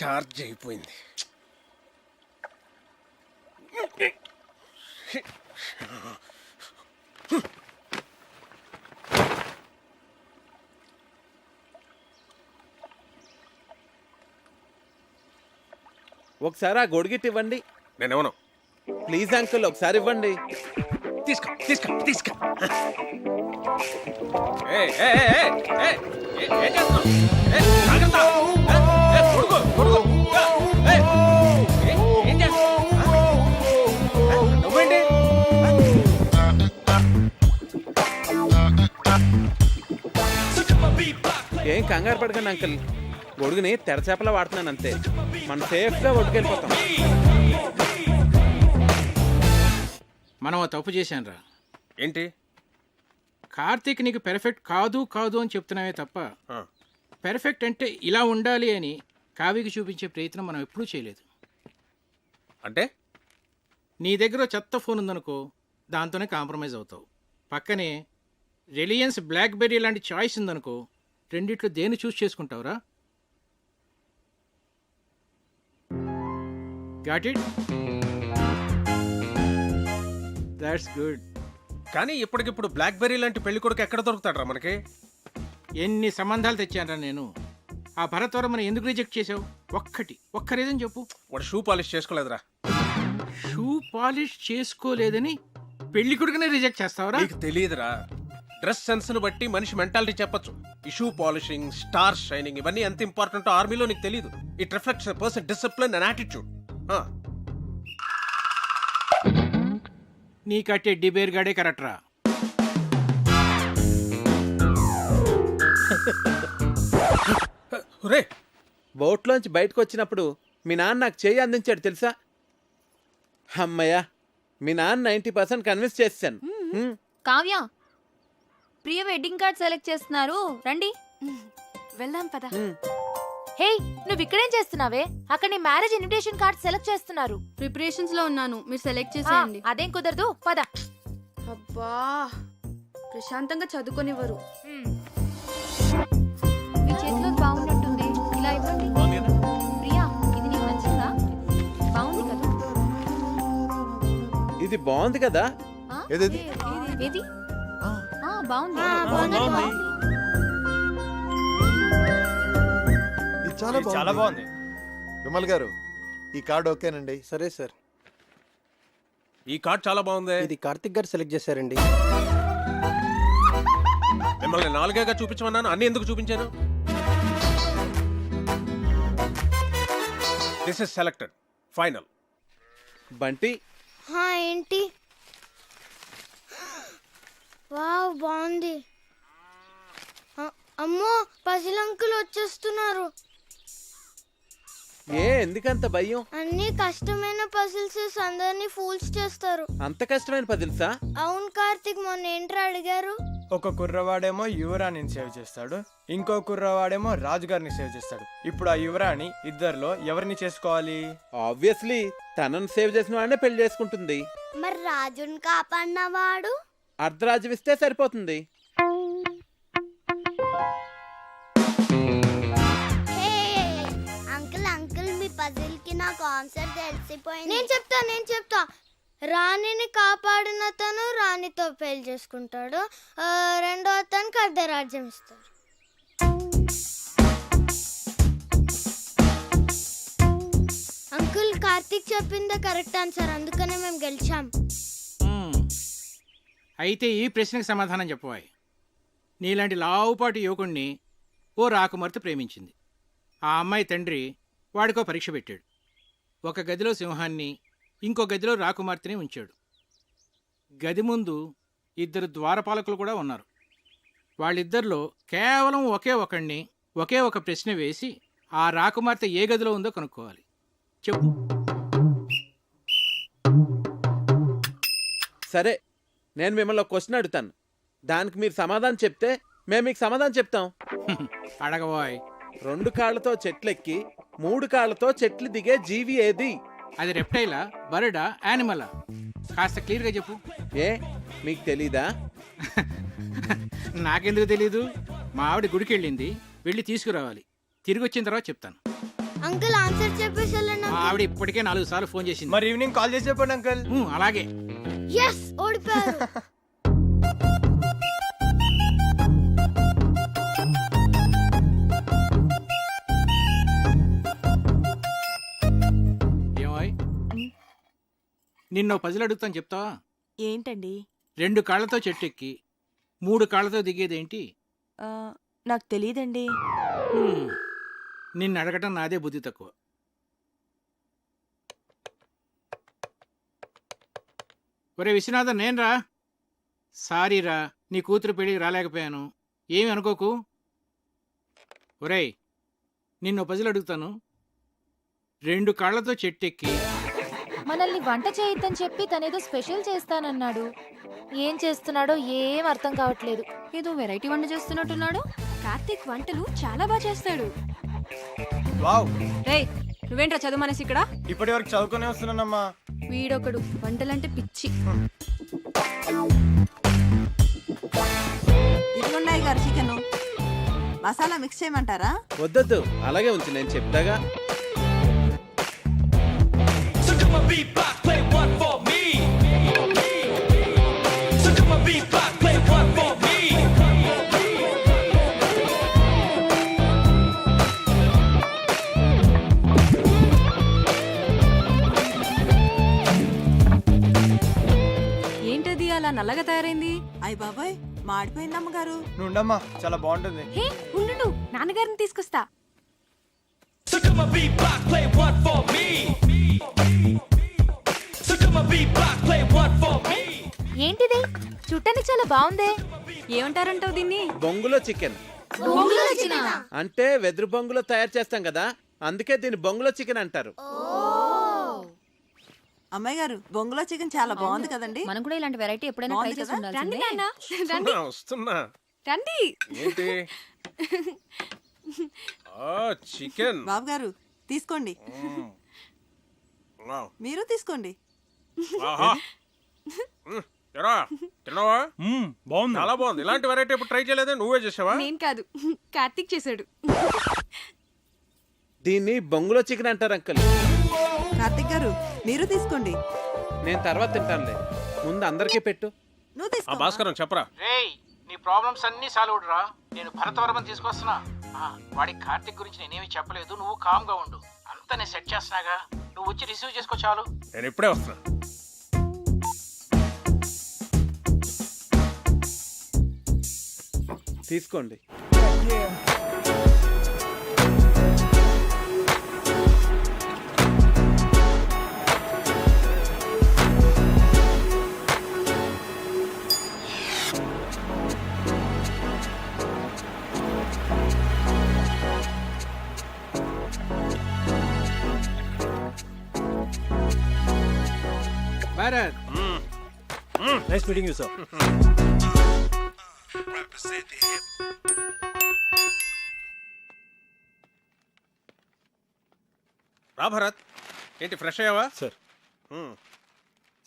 [SPEAKER 4] చార్జ్ అయిపోయింది.
[SPEAKER 7] ఒకసారి ఆ గొడుగిట్ ఇవ్వండి.
[SPEAKER 4] నేనేమను.
[SPEAKER 7] ప్లీజ్ అంకుల్, ఒకసారి ఇవ్వండి.
[SPEAKER 4] తీసుకో తీసుకో తీసుకో.
[SPEAKER 7] ఏం కంగారు పడకండి అంకుల్, గొడుగుని తెరచేపలా వాడుతున్నాను అంతే. మనం సేఫ్గా ఒడ్డుకెళ్ళిపోతాం.
[SPEAKER 2] మనం తప్పు చేశానురా.
[SPEAKER 4] ఏంటి?
[SPEAKER 2] కార్తీక్ నీకు పెర్ఫెక్ట్ కాదు కాదు అని చెప్తున్నావే తప్ప పెర్ఫెక్ట్ అంటే ఇలా ఉండాలి అని కావ్యకి చూపించే ప్రయత్నం మనం ఎప్పుడూ చేయలేదు.
[SPEAKER 4] అంటే
[SPEAKER 2] నీ దగ్గర చెత్త ఫోన్ ఉందనుకో, దాంతోనే కాంప్రమైజ్ అవుతావు. పక్కనే రిలయన్స్ బ్లాక్బెర్రీ లాంటి చాయిస్ ఉందనుకో, రెండిట్లో దేన్ని చూస్ చేసుకుంటావురా? Got it? That's good.
[SPEAKER 4] కానీ ఇప్పటికిప్పుడు బ్లాక్బెర్రీ లాంటి పెళ్లి కొడుకు ఎక్కడ దొరుకుతాడరా మనకి?
[SPEAKER 2] ఎన్ని సంబంధాలు తెచ్చానరా నేను. ఆ భరత్వరమని ఎందుకు రిజెక్ట్ చేసావు? ఒక్క రీజన్ చెప్పు.
[SPEAKER 4] వాడు షూ పాలిష్ చేసుకోలేదురా.
[SPEAKER 2] షూ పాలిష్ చేసుకోలేదని పెళ్లి కొడుకునే రిజెక్ట్ చేస్తావరా?
[SPEAKER 4] నీకు తెలియదురా. డ్రెస్ సెన్స్ ను బట్టి మనిషి మెంటాలిటీ చెప్పొచ్చు. ఈ షూ పాలిషింగ్, స్టార్ షైనింగ్ ఇవన్నీ ఎంత ఇంపార్టెంట్ ఆర్మీలో నీకు తెలియదు. It reflects a person discipline and attitude.
[SPEAKER 2] నీ కట్టే డిబేర్ గాడే కరెక్ట్రా.
[SPEAKER 4] రే
[SPEAKER 7] బోట్లోంచి బయటకు వచ్చినప్పుడు మీ నాన్న నాకు చేయి అందించాడు తెలుసా? అమ్మయ్యా, మీ నాన్న 90% కన్విన్స్ చేశాను.
[SPEAKER 9] కావ్య, ప్రియ వెడ్డింగ్ కార్డ్ సెలెక్ట్ చేస్తున్నారు, రండి.
[SPEAKER 6] వెళ్దాం పద.
[SPEAKER 9] హే, నువ్వు ఇక్కడేం చేస్తున్నావే? అక్కడ నీ మ్యారేజ్ ఇన్విటేషన్ కార్డ్ సెలెక్ట్ చేస్తున్నారు.
[SPEAKER 6] ప్రిపరేషన్స్ లో ఉన్నాను, మీరు సెలెక్ట్ చేసేయండి.
[SPEAKER 9] అదేం కుదరదు, పద.
[SPEAKER 6] అబ్బా, ప్రశాంతంగా చదువుకొనివ్వరు.
[SPEAKER 9] మీ చేతిలో బాగున్నట్టుంది, ఇలా ఇవ్వండి. ప్రియా, ఇది నీకు నచ్చిందా? బాగుంది కదా?
[SPEAKER 7] ఇది బాగుంది కదా?
[SPEAKER 9] ఏది? బాగుంది.
[SPEAKER 10] ఇది చాలా బాగుంది. విమల్ గారు, ఈ కార్డు ఓకేనండి?
[SPEAKER 14] సరే సార్.
[SPEAKER 4] ఈ కార్డ్ చాలా బాగుంది.
[SPEAKER 14] ఇది కార్తిక్ గారు సెలెక్ట్ చేశారండి.
[SPEAKER 4] మిమ్మల్ని 4గా చూపించమన్నాను, అన్ని ఎందుకు చూపించాను? This is selected, final.
[SPEAKER 7] Bunty,
[SPEAKER 5] ఏంటి? వావ్, బాగుంది. అమ్మో, పజిల్ అంకుల్ వచ్చేస్తున్నారు.
[SPEAKER 7] ఎందుకంత భయం?
[SPEAKER 5] అన్ని కష్టమైన పజిల్స్ అందరినీ ఫూల్స్ చేస్తారు.
[SPEAKER 7] అంత కష్టమైన పజిల్సా?
[SPEAKER 5] అవును కార్తిక్, మొన్న ఏంట్రా అడిగారు?
[SPEAKER 14] ఒక కుర్రవాడేమో యువరాణిని సేవ్ చేస్తాడు, ఇంకో కుర్రవాడేమో రాజుగారిని సేవ్ చేస్తాడు. ఇప్పుడు ఆ యువరాణి ఇద్దరిలో ఎవరిని చేసుకోవాలి?
[SPEAKER 7] ఆబ్వియస్లీ తనను సేవ్ చేసిన వాడినే పెళ్లి చేసుకుంటుంది.
[SPEAKER 5] మరి రాజుని కాపాడినవాడు?
[SPEAKER 7] అర్ధరాజ్యం ఇస్తే సరిపోతుంది.
[SPEAKER 5] అంకుల్ మీ పజిల్ కి నాకు ఆన్సర్ తెలిసిపోయింది. నేను చెప్తా. రాణిని కాపాడిన అతను రాణితో పెళ్లి చేసుకుంటాడు, రెండో అతనికి అర్ధరాజ్యం ఇస్తాడు. అంకుల్, కార్తీక్ చెప్పిందే కరెక్ట్ ఆన్సర్, అందుకనే మేము గెలిచాం.
[SPEAKER 2] అయితే ఈ ప్రశ్నకు సమాధానం చెప్పవాయి. నీలాంటి లావుపాటి యువకుణ్ణి ఓ రాకుమార్తె ప్రేమించింది. ఆ అమ్మాయి తండ్రి వాడికో పరీక్ష పెట్టాడు. ఒక గదిలో సింహాన్ని, ఇంకో గదిలో రాకుమార్తెని ఉంచాడు. గది ముందు 2 ద్వారపాలకులు కూడా ఉన్నారు. వాళ్ళిద్దరిలో కేవలం ఒకే ఒక ప్రశ్న వేసి ఆ రాకుమార్తె ఏ గదిలో ఉందో కనుక్కోవాలి. చెప్పు.
[SPEAKER 7] సరే, నేను మిమ్మల్ని ఒక క్వశ్చన్ అడుగుతాను, దానికి మీరు సమాధానం చెప్తే మేము మీకు సమాధానం చెప్తాం.
[SPEAKER 2] అడగబోయ్.
[SPEAKER 7] 2 కాళ్ళతో చెట్లెక్కి 3 కాళ్ళతో చెట్లు దిగే జీవి ఏది?
[SPEAKER 2] అది రెప్టైలా, బర్డా, యానిమలా? కాస్త క్లియర్గా చెప్పు.
[SPEAKER 7] మీకు తెలీదా?
[SPEAKER 2] నాకెందుకు తెలీదు? మా ఆవిడ గుడికి వెళ్ళింది, వెళ్ళి తీసుకురావాలి. తిరిగి వచ్చిన తర్వాత చెప్తాను.
[SPEAKER 5] అంకుల్, ఆన్సర్ చెప్పేసి
[SPEAKER 2] మా ఆవిడ ఇప్పటికే 4 సార్లు ఫోన్ చేసింది.
[SPEAKER 14] మరి ఈవినింగ్ కాల్ చేసి చెప్పండి అంకుల్.
[SPEAKER 2] అలాగే.
[SPEAKER 5] ఎస్, ఓడిపోయారు.
[SPEAKER 2] ఏమాయ్, నిన్న పజిల్ అడుగుతాను, చెప్తావా?
[SPEAKER 13] ఏంటండి?
[SPEAKER 2] 2 కాళ్ళతో చెట్టు ఎక్కి 3 కాళ్ళతో దిగేదేంటి?
[SPEAKER 13] నాకు తెలియదండి.
[SPEAKER 2] నిన్ను అడగటం నాదే బుద్ధి తక్కువ. ఒరే విశ్వనాథన్, నేనురా. సారీరా, నీ కూతురు పెళ్ళికి రాలేకపోయాను, ఏమి అనుకోకు. ఒరేయ్, నిన్ను పజిల్ అడుగుతాను. 2 కాళ్ళతో చెట్టెక్కి
[SPEAKER 9] మనల్ని వంట చేయొద్దని చెప్పి తనేదో స్పెషల్ చేస్తానన్నాడు. ఏం చేస్తున్నాడో ఏం అర్థం కావట్లేదు.
[SPEAKER 6] ఏదో వెరైటీ వంట చేస్తున్నట్టున్నాడు. కార్తీక్ వంటలు చాలా బాగా చేస్తాడు.
[SPEAKER 14] వావ్.
[SPEAKER 6] రేయ్, నువ్వేంట్రా చదువు మనసి ఇక్కడ?
[SPEAKER 14] ఇప్పటి వరకు చదువుకునే వస్తున్నానమ్మా.
[SPEAKER 6] వీడొకడు వంటలంటే పిచ్చి.
[SPEAKER 13] ఇదిగున్నాయి గారు చికెన్. మసాలా మిక్స్ చేయమంటారా?
[SPEAKER 7] వద్దొద్దు, అలాగే ఉంచు, నేను చెప్తాగా.
[SPEAKER 6] ఏంటది అలా నల్లగా తయారైంది?
[SPEAKER 13] అయ్య బాబాయ్, మాడిపోయింది అమ్మగారు.
[SPEAKER 14] నుండమ్మా, చాలా బాగుంటుంది.
[SPEAKER 6] హే, ఉండు, నాన్నగారిని తీసుకొస్తా.
[SPEAKER 9] ఏంటిది? చుట్టానికి చాలా బాగుందే.
[SPEAKER 6] ఏమంటారంటావు దీన్ని?
[SPEAKER 7] బొంగులో చికెన్. అంటే వెదురు బొంగులో తయారు చేస్తాం కదా, అందుకే దీన్ని బొంగులో చికెన్ అంటారు.
[SPEAKER 13] అమ్మాయి గారు బొంగులో చికెన్ చాలా బాగుంది కదండి.
[SPEAKER 9] మనం కూడా ఇలాంటి వెరైటీ ఎప్పుడైనా ట్రై చేసి ఉండాల్సిందే.
[SPEAKER 4] వస్తున్నా
[SPEAKER 11] రండి.
[SPEAKER 4] ఏంటి చికెన్
[SPEAKER 13] బాబు గారు తీసుకోండి. మీరు తీసుకోండి.
[SPEAKER 4] తిన్నావా?
[SPEAKER 12] బాగుంది,
[SPEAKER 4] చాలా బాగుంది. ఇలాంటి వెరైటీ ఎప్పుడు ట్రై చేయలేదే, నువ్వే చేసావా?
[SPEAKER 11] నేను కాదు, కార్తీక్ చేశాడు.
[SPEAKER 7] దీన్ని బొంగులో చికెన్ అంటారు అంకుల్.
[SPEAKER 13] కార్తిక్ గారు మీరు తీసుకోండి.
[SPEAKER 7] నేను తర్వాత తింటానులే, ముందు అందరికీ పెట్టు.
[SPEAKER 13] నువ్వు తీసుకో.
[SPEAKER 4] భాస్కరం చెప్పరా.
[SPEAKER 2] రేయ్, నీ ప్రాబ్లమ్స్ అన్నీ సాల్వ్ రా. నేను భరతవర్మని తీసుకొస్తున్నా. వాడి కార్తిక్ గురించి నేనేమి చెప్పలేదు, నువ్వు కామ్గా ఉండు. అంతా నేను సెట్ చేస్తున్నాగా, నువ్వు వచ్చి రిసీవ్ చేసుకో చాలు.
[SPEAKER 4] నేను ఇప్పుడే వస్తున్నా.
[SPEAKER 7] తీసుకోండి.
[SPEAKER 2] Bharat,
[SPEAKER 12] nice meeting you sir.
[SPEAKER 4] రా భరత్, ఏంటి ఫ్రెష్ అయ్యావా?
[SPEAKER 12] సార్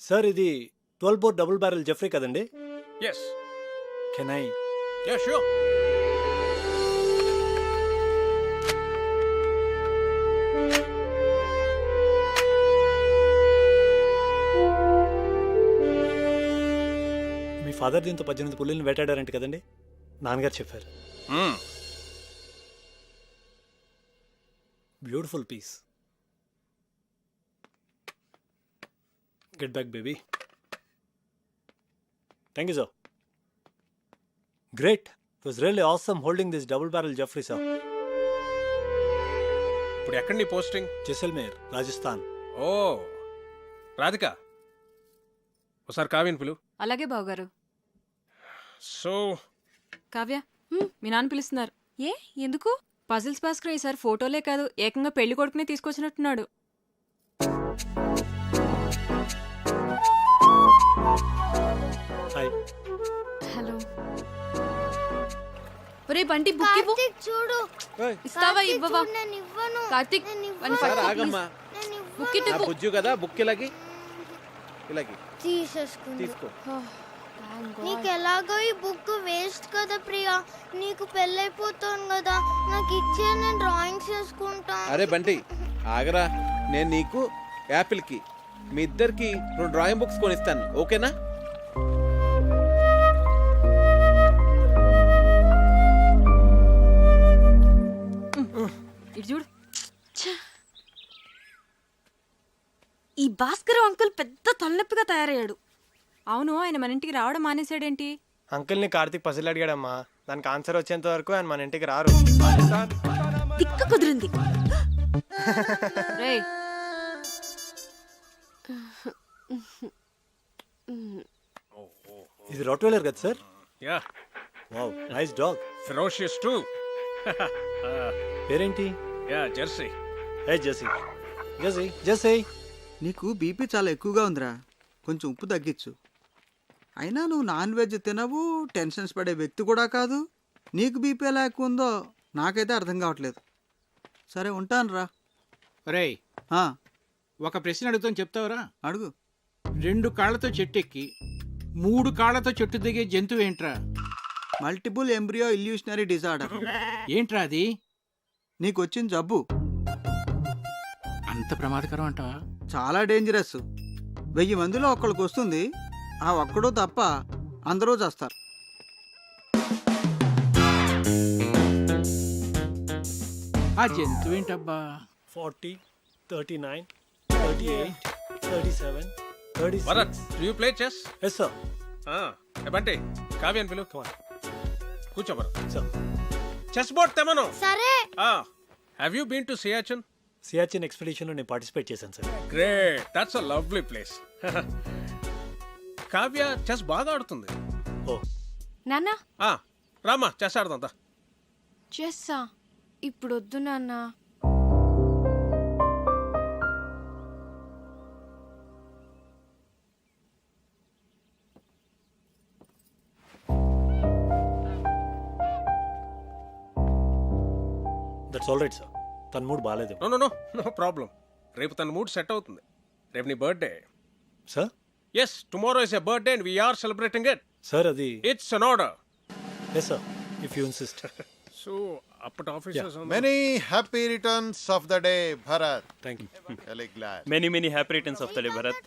[SPEAKER 12] సార్ ఇది 12 బోర్ డబుల్ బ్యారెల్ జెఫ్రీ కదండి?
[SPEAKER 4] Yes.
[SPEAKER 12] Can I?
[SPEAKER 4] Yeah sure.
[SPEAKER 12] మీ ఫాదర్ దీంతో 18 పుల్లిని వేటాడారంట కదండి? నాన్నగారు చెప్పారు. Beautiful piece. Get back baby. Thank you sir. Great. It was really awesome holding this double barrel Jeffery sir.
[SPEAKER 4] ఇప్పుడు ఎక్కడ నీ పోస్టింగ్?
[SPEAKER 12] జైసల్మేర్, రాజస్థాన్.
[SPEAKER 4] ఓ రాధిక, ఒకసారి కావ్యని పిలు.
[SPEAKER 11] అలాగే బావగారు.
[SPEAKER 4] సో
[SPEAKER 11] కావ్య, మీ నాన్న పిలుస్తున్నారు.
[SPEAKER 6] ఏ ఎందుకు?
[SPEAKER 11] పజిల్స్ భాస్కర్ ఈసారి ఫోటోలే కాదు, ఏకంగా పెళ్లి కొడుకునే తీసుకొచ్చినట్టున్నాడు.
[SPEAKER 12] హాయ్.
[SPEAKER 6] హలో. ఒరే బంటి బుక్ ఇవ్వు.
[SPEAKER 5] కార్తీక్ చూడు.
[SPEAKER 6] ఇస్తావా ఇవ్వవా?
[SPEAKER 5] నేను ఇవ్వను.
[SPEAKER 6] కార్తీక్
[SPEAKER 7] సార్ ఆగమ్మా.
[SPEAKER 6] బుక్
[SPEAKER 7] నా బుజ్జు కదా, బుక్ ఇలాగి ఇలాగి
[SPEAKER 5] తీసేసుకుంది.
[SPEAKER 7] తీసుకో.
[SPEAKER 5] నీకు ఎలాగో ఈ బుక్ వేస్ట్ కదా ప్రియా, నీకు పెళ్ళైపోతాను కదా, నాకు ఇచ్చే నేను డ్రాయింగ్స్ చేసుకుంటాను.
[SPEAKER 7] అరే బంటి ఆగరా, నేను నీకు యాపిల్కి మీ ఇద్దరికి 2 డ్రాయింగ్ బుక్స్ కొనిస్తాను, ఓకేనా?
[SPEAKER 11] ఇటు చూడు.
[SPEAKER 6] ఈ భాస్కర్ అంకుల్ పెద్ద తలనొప్పిగా తయారయ్యాడు.
[SPEAKER 11] అవును, ఆయన మన ఇంటికి రావడం మానేశాడేంటి?
[SPEAKER 14] అంకుల్ని కార్తీక్ పజిల్ అడిగాడమ్మా, దానికి ఆన్సర్ వచ్చేంత వరకు ఆయన మన ఇంటికి రారు.
[SPEAKER 6] తిక్క కుదిరింది.
[SPEAKER 11] రేయ్,
[SPEAKER 12] ఇది రాట్వెయిలర్ కదా sir?
[SPEAKER 4] Yeah.
[SPEAKER 12] Wow, nice dog.
[SPEAKER 4] Ferocious too.
[SPEAKER 12] పేరేంటి?
[SPEAKER 4] Yeah Jersey.
[SPEAKER 12] Hey Jersey. Jersey, Jersey.
[SPEAKER 8] నీకు బీపీ చాలా ఎక్కువగా ఉందిరా, కొంచెం ఉప్పు తగ్గించు. అయినా నువ్వు నాన్ వెజ్ తినవు, టెన్షన్స్ పడే వ్యక్తి కూడా కాదు. నీకు బీపీ ఎలా ఎక్కువ ఉందో నాకైతే అర్థం కావట్లేదు. సరే ఉంటాను రా.
[SPEAKER 2] రేయ్, ఒక ప్రశ్న అడుగుతాను, చెప్తావరా?
[SPEAKER 8] అడుగు.
[SPEAKER 2] 2 కాళ్ళతో చెట్టు ఎక్కి 3 కాళ్ళతో చెట్టు దిగే జంతువు ఏంట్రా?
[SPEAKER 8] Multiple embryo illusionary disorder.
[SPEAKER 2] ఏంట్రా అది?
[SPEAKER 8] నీకు వచ్చిన జబ్బు
[SPEAKER 2] అంత ప్రమాదకరం అంటావా?
[SPEAKER 8] చాలా డేంజరస్. 1000 మందిలో ఒక్కడికి వస్తుంది, ఆ ఒక్కడో తప్ప అందరూ చేస్తారు.
[SPEAKER 2] ఆ జంతువు ఏంటబ్బా?
[SPEAKER 12] 40, 39, 38, 37, 36.
[SPEAKER 4] Bharat, do you play chess?
[SPEAKER 12] Yes sir.
[SPEAKER 4] Bunty, కావ్యని పిలు. కూర్చో భరత్.
[SPEAKER 12] Sir.
[SPEAKER 4] చెస్ బోర్డ్ తెమను.
[SPEAKER 5] సరే.
[SPEAKER 4] Have you been to Siachen?
[SPEAKER 12] Siachen expedition లో నేను పార్టిసిపేట్ చేశాను sir.
[SPEAKER 4] Great, that's a lovely place. Kavya chess బాగా ఆడుతుంది.
[SPEAKER 12] ఓ
[SPEAKER 6] నాన్న,
[SPEAKER 4] రామా చెస్ ఆడదాం.
[SPEAKER 6] చెస్సా ఇప్పుడు వద్దు నాన్న.
[SPEAKER 18] That's all right sir. తన మూడ్ బాగాలేదు.
[SPEAKER 4] No no no no problem. రేపు తన మూడ్ సెట్ అవుతుంది. రేపు నీ birthday.
[SPEAKER 18] Sir?
[SPEAKER 4] Yes, tomorrow is a birthday and we are celebrating it.
[SPEAKER 18] Sir అది
[SPEAKER 4] it's an order.
[SPEAKER 18] Yes sir, if you insist.
[SPEAKER 4] So అప్పటి officers
[SPEAKER 10] many happy returns of the day Bharat.
[SPEAKER 18] Thank you.
[SPEAKER 10] Very glad.
[SPEAKER 12] Many happy returns of the day Bharat.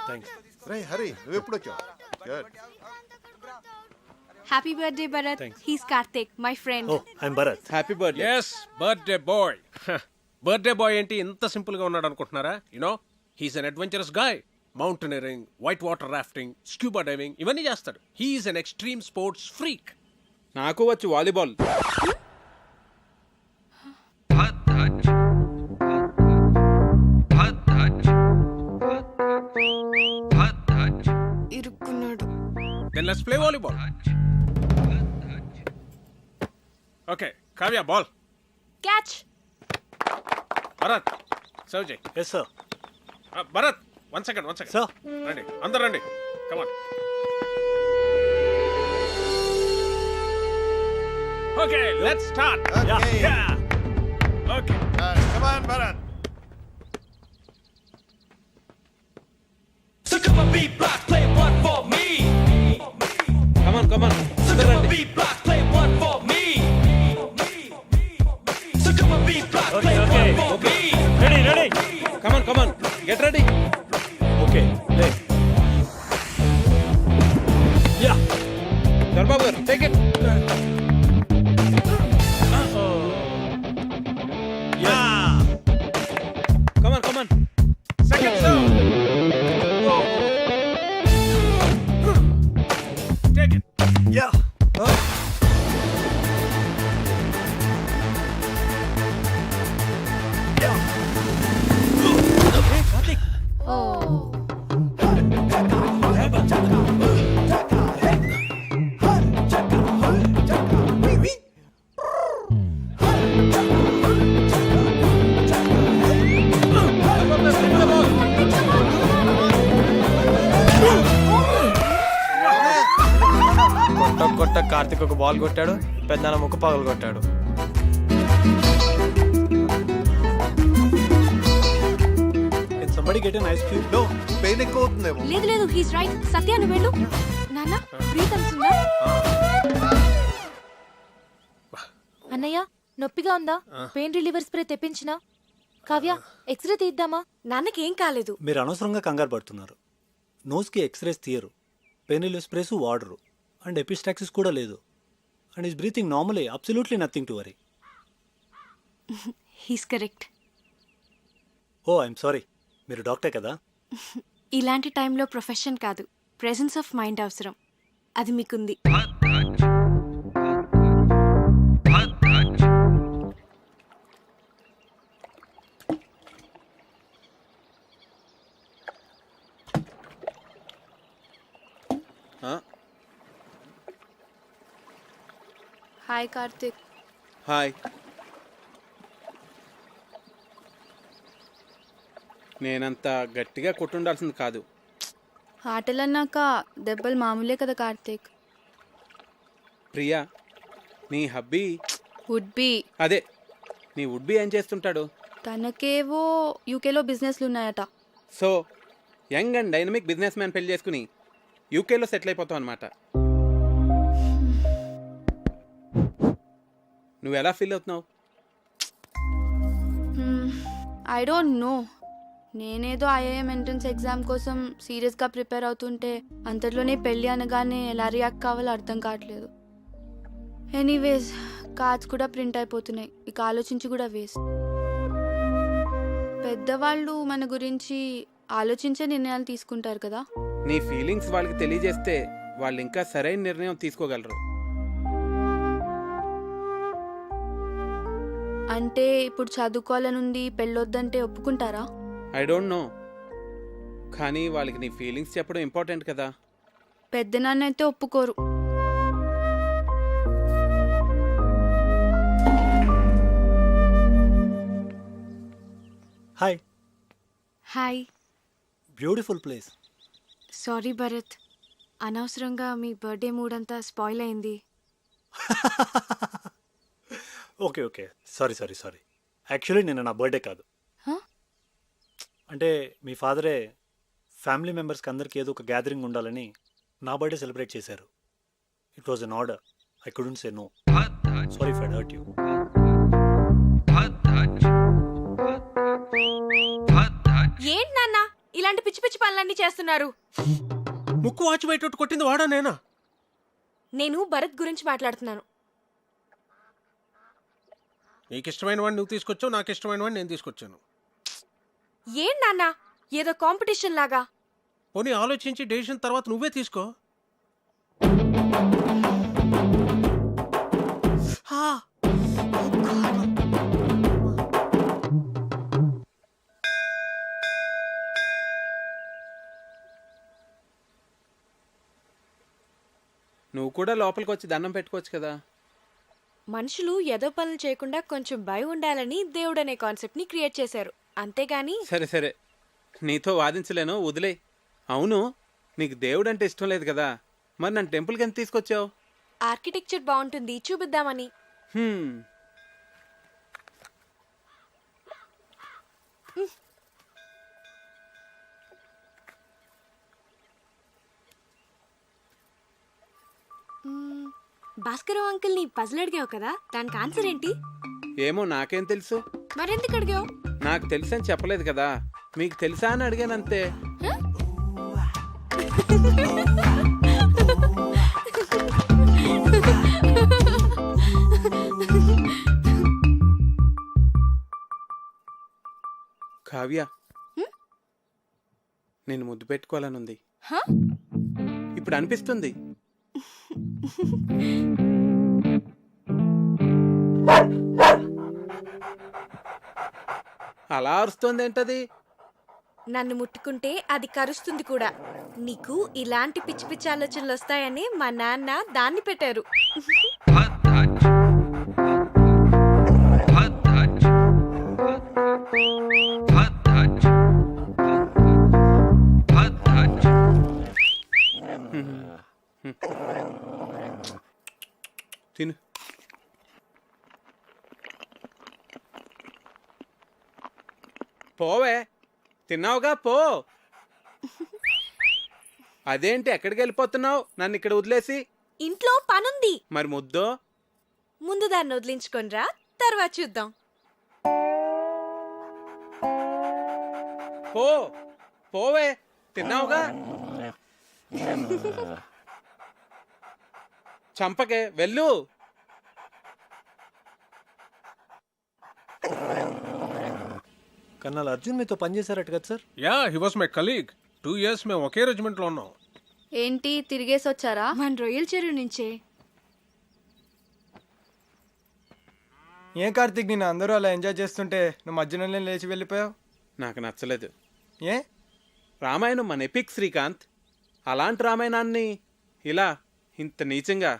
[SPEAKER 18] Thank you.
[SPEAKER 10] రే హరి, నువ్వు ఎప్పుడు వచ్చావు? Good.
[SPEAKER 6] Happy birthday Bharat. He's Karthik, my friend.
[SPEAKER 18] Oh, I'm Bharat.
[SPEAKER 7] Happy birthday.
[SPEAKER 4] Yes, birthday boy. Birthday boy ఏంటి ఇంత simple గా ఉన్నాడు అనుకుంటున్నారా? You know, he's an adventurous guy. Mountaineering, white water rafting, scuba diving ఇవన్నీ చేస్తాడు. He's an extreme sports freak.
[SPEAKER 7] నాకు వచ్చు volleyball.
[SPEAKER 6] ఇరుక్కున్నాడు.
[SPEAKER 4] Then let's play volleyball. Okay, Kavya, ball.
[SPEAKER 6] Catch.
[SPEAKER 4] Bharat, serve Jay.
[SPEAKER 18] Yes, sir.
[SPEAKER 4] Bharat, one second.
[SPEAKER 18] Sir.
[SPEAKER 4] Ready. Andar ready. Come on. Okay, let's start.
[SPEAKER 10] Okay.
[SPEAKER 4] Yeah. Okay.
[SPEAKER 10] Come on, Bharat.
[SPEAKER 15] So come on, beat block, play one for me.
[SPEAKER 7] Come on come on.
[SPEAKER 15] So come on, beat block, play one for me. So come on, beat block, play one for me.
[SPEAKER 12] Ready.
[SPEAKER 7] Come on come on, get ready.
[SPEAKER 18] Okay, play. Yeah.
[SPEAKER 7] దర్బాబు గారు, take it. Come on come on.
[SPEAKER 4] Second serve. Take it.
[SPEAKER 18] Yeah.
[SPEAKER 14] కొట్ట కార్తిక్ ఒక ball కొట్టాడు, పెద్దన్న ముక్క పగలు కొట్టాడు.
[SPEAKER 18] Can somebody get an ice cube?
[SPEAKER 10] No, pain ఎక్కువ అవుతుందేమో.
[SPEAKER 6] లేదు హీస్ రైట్. సత్య నువ్వు వెళ్ళు. నాన్న ప్రీతం ఉందా?
[SPEAKER 9] అన్నయ్య నొప్పిగా ఉందా? పెయిన్ రిలీవర్ స్ప్రే తెప్పించినా? కావ్య ఎక్స్రే తీద్దామా?
[SPEAKER 6] నాన్నకి ఏం కాలేదు.
[SPEAKER 18] మీరు అనవసరంగా కంగారు పడుతున్నారు. నోస్కి ఎక్స్రేస్ తీయరు, పెయిన్ రిలీవ్ స్ప్రేస్ వాడరు, అండ్ ఎపిస్టాక్సిస్ కూడా లేదు. And is breathing normally, absolutely nothing to worry.
[SPEAKER 6] He's correct.
[SPEAKER 18] Oh, I'm sorry. మీరు డాక్టర్ కదా?
[SPEAKER 6] ఇలాంటి టైంలో ప్రొఫెషన్ కాదు, ప్రెజెన్స్ ఆఫ్ మైండ్ అవసరం. అది మీకుంది. హాయ్ కార్తిక్.
[SPEAKER 7] హాయ్. నేనంత గట్టిగా కొట్టుండాల్సింది కాదు.
[SPEAKER 6] ఆటలన్నాక దెబ్బలు మామూలే కదా కార్తిక్.
[SPEAKER 7] ప్రియా, నీ హబ్బీ
[SPEAKER 6] వుడ్ బి.
[SPEAKER 7] అదే, నీ వుడ్ బి ఏం చేస్తుంటాడు?
[SPEAKER 6] తనకేవో యూకేలో బిజినెస్లు ఉన్నాయట.
[SPEAKER 7] So young and dynamic business man పెళ్లి చేసుకుని యూకేలో సెటిల్ అయిపోతావు అనమాట. నువ్వు ఎలా ఫీల్ అవుతున్నావు?
[SPEAKER 6] I don't know. నేనేదో ఐఐఎం ఎంట్రన్స్ ఎగ్జామ్ కోసం సీరియస్గా ప్రిపేర్ అవుతుంటే అంతట్లోనే పెళ్ళి అనగానే ఎలా రియాక్ట్ కావాలో అర్థం కావట్లేదు. ఎనీవేస్, కార్డ్స్ కూడా ప్రింట్ అయిపోతున్నాయి. ఇక ఆలోచించి కూడా వేస్ట్. పెద్దవాళ్ళు మన గురించి ఆలోచించే నిర్ణయాలు తీసుకుంటారు కదా.
[SPEAKER 7] నీ ఫీలింగ్స్ వాళ్ళకి తెలియజేస్తే వాళ్ళు ఇంకా సరైన నిర్ణయం తీసుకోగలరు.
[SPEAKER 6] అంటే ఇప్పుడు చదువుకోవాలనుంది, పెళ్ళొద్దంటే ఒప్పుకుంటారా?
[SPEAKER 7] ఐ డోంట్ నో, కానీ వాళ్ళకి నీ ఫీలింగ్స్ చెప్పడం ఇంపార్టెంట్ కదా.
[SPEAKER 6] పెద్దనాన్న అయితే ఒప్పుకోరు.
[SPEAKER 18] Hi.
[SPEAKER 6] Hi.
[SPEAKER 18] Beautiful place.
[SPEAKER 6] Sorry Bharat, అనవసరంగా మీ బర్త్డే మూడ్ అంతా స్పాయిల్ అయింది.
[SPEAKER 18] Okay okay, sorry sorry sorry. Actually నిన్న నా బర్త్డే కాదు.
[SPEAKER 6] Huh?
[SPEAKER 18] అంటే మీ ఫాదరే ఫ్యామిలీ మెంబర్స్కి అందరికీ ఏదో ఒక గ్యాదరింగ్ ఉండాలని నా బర్త్డే సెలబ్రేట్ చేశారు. It was an order. I couldn't say no. Sorry if I hurt you.
[SPEAKER 6] ఏంటి నాన్న ఇలాంటి పిచ్చి పిచ్చి పనులన్నీ చేస్తున్నారు?
[SPEAKER 4] ముక్కు వాచి బయట కొట్టింది వాడా నేనా?
[SPEAKER 6] నేను భరత్ గురించి మాట్లాడుతున్నాను.
[SPEAKER 4] నీకు ఇష్టమైన వాడిని నువ్వు తీసుకొచ్చావు, నాకు ఇష్టమైన వాడిని నేను తీసుకొచ్చాను.
[SPEAKER 6] ఏంటి నాన్న ఏదో కాంపిటీషన్ లాగా?
[SPEAKER 4] పోనీ ఆలోచించి డెసిషన్ తర్వాత నువ్వే తీసుకో.
[SPEAKER 7] నువ్వు కూడా లోపలికి వచ్చి దండం పెట్టుకోవచ్చు కదా.
[SPEAKER 6] మనుషులు ఏదో పనులు చేయకుండా కొంచెం భయం ఉండాలని దేవుడు అనే కాన్సెప్ట్ ని క్రియేట్ చేశారు, అంతేగాని.
[SPEAKER 7] సరే సరే, నీతో వాదించలేను, వదిలే. అవును, నీకు దేవుడు అంటే ఇష్టం లేదు కదా, మరి నన్ను టెంపుల్కి ఎంత తీసుకొచ్చావు?
[SPEAKER 6] ఆర్కిటెక్చర్ బాగుంటుంది చూపిద్దామని. భాస్కర్ అంకుల్ ని పజిల్ అడిగావు కదా, దానికి ఆన్సర్ ఏంటి?
[SPEAKER 7] ఏమో నాకేం తెలుసు.
[SPEAKER 6] మరెందుకు అడిగావు?
[SPEAKER 7] నాకు తెలుసని చెప్పలేదు కదా, మీకు తెలుసా అని అడిగానంతే. కావ్య, నేను ముద్దు పెట్టుకోవాలనుంది. ఇప్పుడు అనిపిస్తుంది. అలా అరుస్తుంది ఏంటది?
[SPEAKER 6] నన్ను ముట్టుకుంటే అది కరుస్తుంది కూడా. నీకు ఇలాంటి పిచ్చి పిచ్చి ఆలోచనలు వస్తాయని మా నాన్న దాన్ని పెట్టారు.
[SPEAKER 7] తిను. పోవే, తిన్నావుగా పో. అదేంటి ఎక్కడికి వెళ్ళిపోతున్నావు నన్ను ఇక్కడ వదిలేసి?
[SPEAKER 6] ఇంట్లో పనుంది.
[SPEAKER 7] మరి ముద్దో?
[SPEAKER 6] ముందు దాన్ని వదిలించుకొనిరా, తర్వాత చూద్దాం.
[SPEAKER 7] పో పోవే, తిన్నావుగా. చంపకే, వెళ్ళు.
[SPEAKER 18] కన్నాల్ అర్జున్ మీతో పనిచేశారట కదా sir?
[SPEAKER 4] Yeah, he was my colleague. 2 years మేము ఒకే రెజిమెంట్లో ఉన్నాం.
[SPEAKER 6] ఏంటి తిరిగేసి వచ్చారా? మన రొయ్యల చెరువు నుంచే.
[SPEAKER 14] ఏం కార్తీక్, నేను అందరూ అలా ఎంజాయ్ చేస్తుంటే నువ్వు మధ్యలోనే లేచి వెళ్ళిపోయావు.
[SPEAKER 7] నాకు నచ్చలేదు.
[SPEAKER 14] ఏ?
[SPEAKER 7] రామాయణం మన ఎపిక్ శ్రీకాంత్. అలాంటి రామాయణాన్ని ఇలా ఇంత నీచంగా,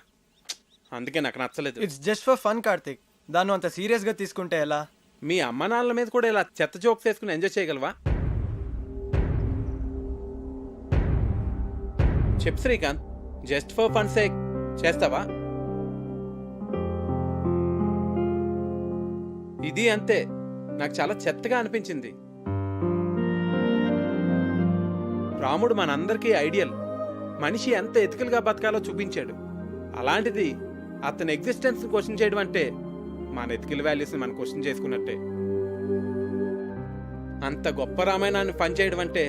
[SPEAKER 7] అందుకే నాకు నచ్చలేదు.
[SPEAKER 14] It's just for fun Karthik, దాన్ని అంత సీరియస్గా తీసుకుంటే ఎలా?
[SPEAKER 7] మీ అమ్మ నాన్నల మీద కూడా ఇలా చెత్త జోక్స్ వేసుకుని ఎంజాయ్ చేయగలవా? చెప్పు Srikanth, just for fun sake చేస్తావా? ఇది అంతే, నాకు చాలా చెత్తగా అనిపించింది. రాముడు మనందరికీ ఐడియల్. మనిషి ఎంత ఎథికల్గా బతకాలో చూపించాడు. అలాంటిది అతని ఎగ్జిస్టెన్స్ క్వశ్చన్ చేయడం అంటే మన ఎథికల్ వాల్యూస్ని మనం క్వశ్చన్ చేసుకున్నట్టే. అంత గొప్ప రామాయణాన్ని పనిచేయడం అంటే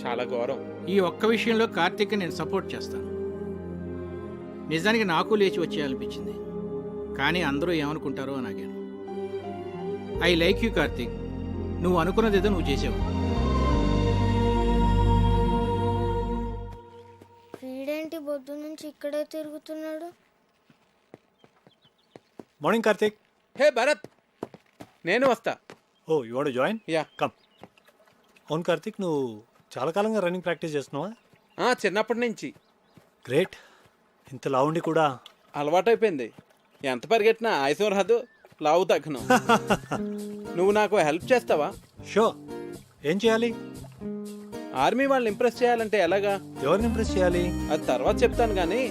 [SPEAKER 7] చాలా ఘోరం.
[SPEAKER 2] ఈ ఒక్క విషయంలో కార్తీక్ నేను సపోర్ట్ చేస్తాను. నిజానికి నాకు లేచి వచ్చేయాలనిపించింది, కానీ అందరూ ఏమనుకుంటారో అని ఆగాను. ఐ లైక్ యూ కార్తీక్, నువ్వు అనుకున్నది ఏదో నువ్వు చేసావు.
[SPEAKER 5] వీడేంటి బొద్దు నుంచి ఇక్కడే తిరుగుతున్నాడు?
[SPEAKER 18] మార్నింగ్ కార్తీక్.
[SPEAKER 7] హే భరత్, నేను వస్తా.
[SPEAKER 18] Oh, you want to join?
[SPEAKER 7] Yeah,
[SPEAKER 18] come. అవును కార్తీక్, నువ్వు చాలా కాలంగా రన్నింగ్ ప్రాక్టీస్ చేస్తున్నావా?
[SPEAKER 7] చిన్నప్పటి నుంచి.
[SPEAKER 18] గ్రేట్. ఇంత లావుండి కూడా
[SPEAKER 7] అలవాటైపోయింది. ఎంత పరిగెట్టినా ఆయుసం రాదు. లావు తగ్గను. నువ్వు నాకు హెల్ప్ చేస్తావా?
[SPEAKER 18] షో, ఏం చేయాలి?
[SPEAKER 7] ఆర్మీ వాళ్ళని ఇంప్రెస్ చేయాలంటే ఎలాగా?
[SPEAKER 18] ఎవరిని ఇంప్రెస్ చేయాలి?
[SPEAKER 7] అది తర్వాత చెప్తాను కానీ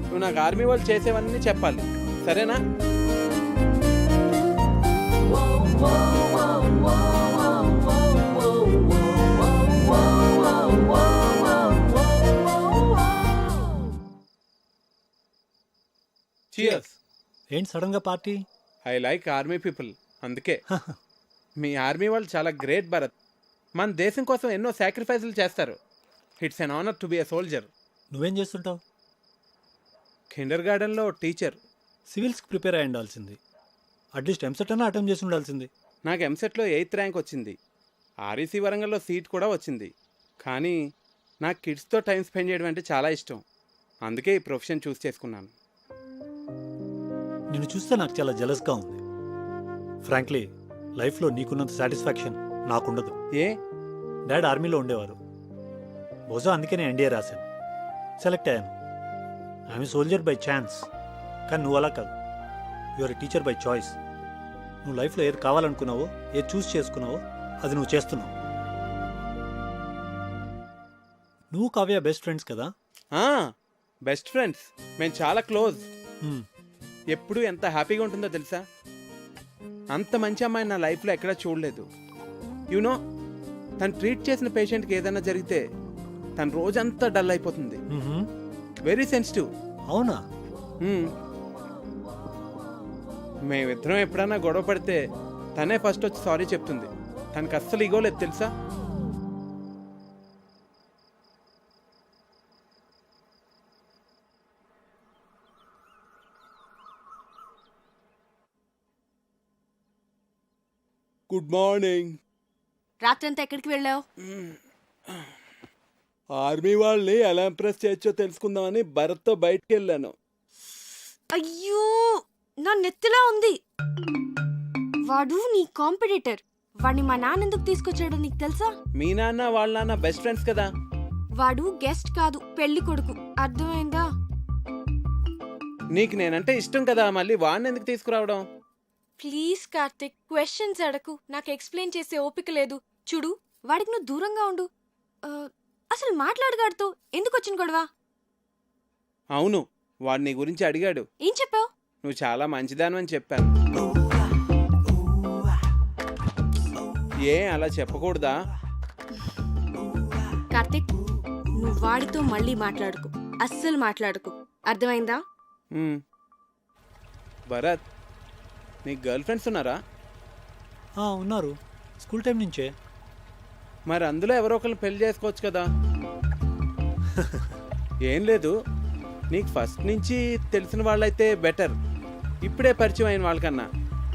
[SPEAKER 7] నువ్వు నాకు ఆర్మీ వాళ్ళు చేసేవన్నీ చెప్పాలి, సరేనా? Cheers.
[SPEAKER 18] ఏంటి సడన్ గా party?
[SPEAKER 7] I like army people, అందుకే. మీ ఆర్మీ వాళ్ళు చాలా గ్రేట్ భరత్. మన దేశం కోసం ఎన్నో సాక్రిఫైసులు చేస్తారు. It's an honour to be a soldier.
[SPEAKER 18] నువ్వేం చేస్తుంటావు?
[SPEAKER 7] కిండర్ గార్డెన్లో టీచర్.
[SPEAKER 18] సివిల్స్కి ప్రిపేర్ అయి ఉండాల్సింది. అట్లీస్ట్ ఎంసెట్ అన్నా అటెంప్ట్ చేసి ఉండాల్సింది.
[SPEAKER 7] నాకు ఎంసెట్లో 8th ర్యాంక్ వచ్చింది. ఆర్ఈసీ వరంగల్లో సీట్ కూడా వచ్చింది. కానీ నాకు కిడ్స్తో టైం స్పెండ్ చేయడం అంటే చాలా ఇష్టం. అందుకే ఈ ప్రొఫెషన్ చూస్ చేసుకున్నాను.
[SPEAKER 18] నిన్ను చూస్తే నాకు చాలా జెలస్గా ఉంది. ఫ్రాంక్లీ, లైఫ్లో నీకున్నంత సాటిస్ఫాక్షన్ నాకుండదు.
[SPEAKER 7] ఏ?
[SPEAKER 18] డాడ్ ఆర్మీలో ఉండేవారు. బహుశా అందుకే నేను ఎన్డీఏ రాశాను, సెలెక్ట్ అయ్యాను. I'm soldier by chance. కానీ నువ్వు అలా కాదు, you are a teacher by choice. నువ్వు లైఫ్లో ఏది కావాలనుకున్నావో, ఏది చూస్ చేసుకున్నావో అది నువ్వు చేస్తున్నావు. నువ్వు కావ్య బెస్ట్ ఫ్రెండ్స్ కదా?
[SPEAKER 7] బెస్ట్ ఫ్రెండ్స్, మేము చాలా క్లోజ్. ఎప్పుడు ఎంత హ్యాపీగా ఉంటుందో తెలుసా? అంత మంచి అమ్మాయి నా లైఫ్లో ఎక్కడా చూడలేదు. యూనో, తను ట్రీట్ చేసిన పేషెంట్కి ఏదైనా జరిగితే తన రోజంతా డల్ అయిపోతుంది. Very sensitive.
[SPEAKER 18] అవునా?
[SPEAKER 7] మేమిద్దరం ఎప్పుడైనా గొడవ పడితే తనే ఫస్ట్ వచ్చి సారీ చెప్తుంది. తనకు అస్సలు ఈగో లేదు తెలుసా? Good morning.
[SPEAKER 6] రాత్రంతా ఎక్కడికి వెళ్ళావు?
[SPEAKER 7] ఆర్మీ వాళ్ళని ఎలా ఇంప్రెస్ చేయొచ్చో తెలుసుకుందామని భరత్తో బయటికి వెళ్ళాను.
[SPEAKER 6] అయ్యో, నా నెత్తిలా ఉంది. వాడు నీ కాంపిటీటర్. వాడిని మా నాన్న ఎందుకు తీసుకొచ్చాడో నీకు తెలుసా?
[SPEAKER 7] మీ నాన్న వాళ్ళ నాన్న బెస్ట్ ఫ్రెండ్స్ కదా.
[SPEAKER 6] వాడు గెస్ట్ కాదు, పెళ్లి కొడుకు. అర్థమైందా?
[SPEAKER 7] నీకు నేనంటే ఇష్టం కదా, మళ్ళీ వాడిని ఎందుకు తీసుకురావడం?
[SPEAKER 6] ప్లీజ్ కార్తిక్, క్వశ్చన్స్ అడకు. నాకు ఎక్స్ప్లెయిన్ చేసే ఓపిక లేదు. చూడు, వాడికి నువ్వు దూరంగా ఉండు. అసలు మాట్లాడగాడుతో ఎందుకు వచ్చిన గొడవ?
[SPEAKER 7] అవును, వాడు నీ గురించి అడిగాడు.
[SPEAKER 6] ఏం చెప్పావు?
[SPEAKER 7] నువ్వు చాలా మంచిదాను అని చెప్పాను. ఏ అలా చెప్పకూడదా?
[SPEAKER 6] కార్తిక్, నువ్వు వాడితో మళ్ళీ మాట్లాడుకో. అస్సలు మాట్లాడుకో, అర్థమైందా?
[SPEAKER 7] భరత్, నీకు గర్ల్ ఫ్రెండ్స్ ఉన్నారా?
[SPEAKER 18] ఉన్నారు, స్కూల్ టైం నుంచే.
[SPEAKER 7] మరి అందులో ఎవరో ఒకరిని పెళ్లి చేసుకోవచ్చు కదా. ఏం లేదు, నీకు ఫస్ట్ నుంచి తెలిసిన వాళ్ళైతే బెటర్, ఇప్పుడే పరిచయం అయిన వాళ్ళకన్నా.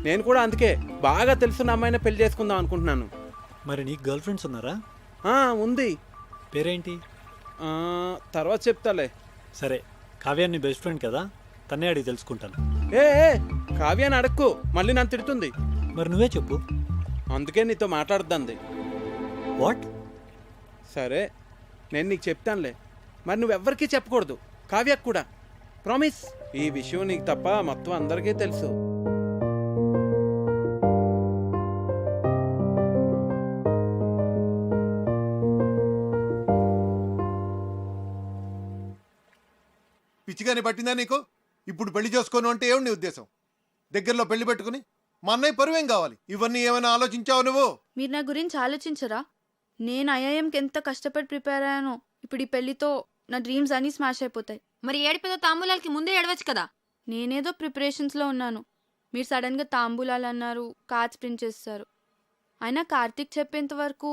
[SPEAKER 7] నేను కూడా అందుకే బాగా తెలుసున్న అమ్మాయిని పెళ్లి చేసుకుందాం అనుకుంటున్నాను.
[SPEAKER 18] మరి నీకు గర్ల్ ఫ్రెండ్స్ ఉన్నారా?
[SPEAKER 7] ఉంది.
[SPEAKER 18] పేరేంటి?
[SPEAKER 7] తర్వాత చెప్తాలే.
[SPEAKER 18] సరే, కావ్య నీ బెస్ట్ ఫ్రెండ్ కదా, తన్నే అడిగి తెలుసుకుంటాను.
[SPEAKER 7] ఏ కావ్యాన్ని అడక్కు, మళ్ళీ నన్ను తిడుతుంది.
[SPEAKER 18] మరి నువ్వే చెప్పు.
[SPEAKER 7] అందుకే నీతో మాట్లాడుద్దంది.
[SPEAKER 18] వాట్?
[SPEAKER 7] సరే, నేను నీకు చెప్తానులే. మరి నువ్వెవ్వరికీ చెప్పకూడదు, కావ్యకు కూడా. ప్రామిస్. ఈ విషయం నీకు తప్ప మొత్తం అందరికీ తెలుసు.
[SPEAKER 10] పిచ్చిగానే పట్టిందా నీకు? ఇప్పుడు పెళ్లి చేసుకోను అంటే ఏమి నీ ఉద్దేశం? దగ్గరలో పెళ్లి పెట్టుకుని మా అన్నయ్య పరువేం కావాలి? ఇవన్నీ ఏమైనా ఆలోచించావు నువ్వు?
[SPEAKER 19] మీరు నా గురించి ఆలోచించరా? నేను ఐఐఎంకి ఎంత కష్టపడి ప్రిపేర్ అయ్యానో. ఇప్పుడు ఈ పెళ్లితో నా డ్రీమ్స్ అన్నీ స్మాష్ అయిపోతాయి.
[SPEAKER 9] మరి ఏడిపోతే తాంబూలాలకి ముందే ఏడవచ్చు కదా.
[SPEAKER 19] నేనేదో ప్రిపరేషన్స్లో ఉన్నాను, మీరు సడన్గా తాంబూలాలు అన్నారు, కార్డ్స్ ప్రింట్ చేస్తారు. అయినా కార్తీక్ చెప్పేంత వరకు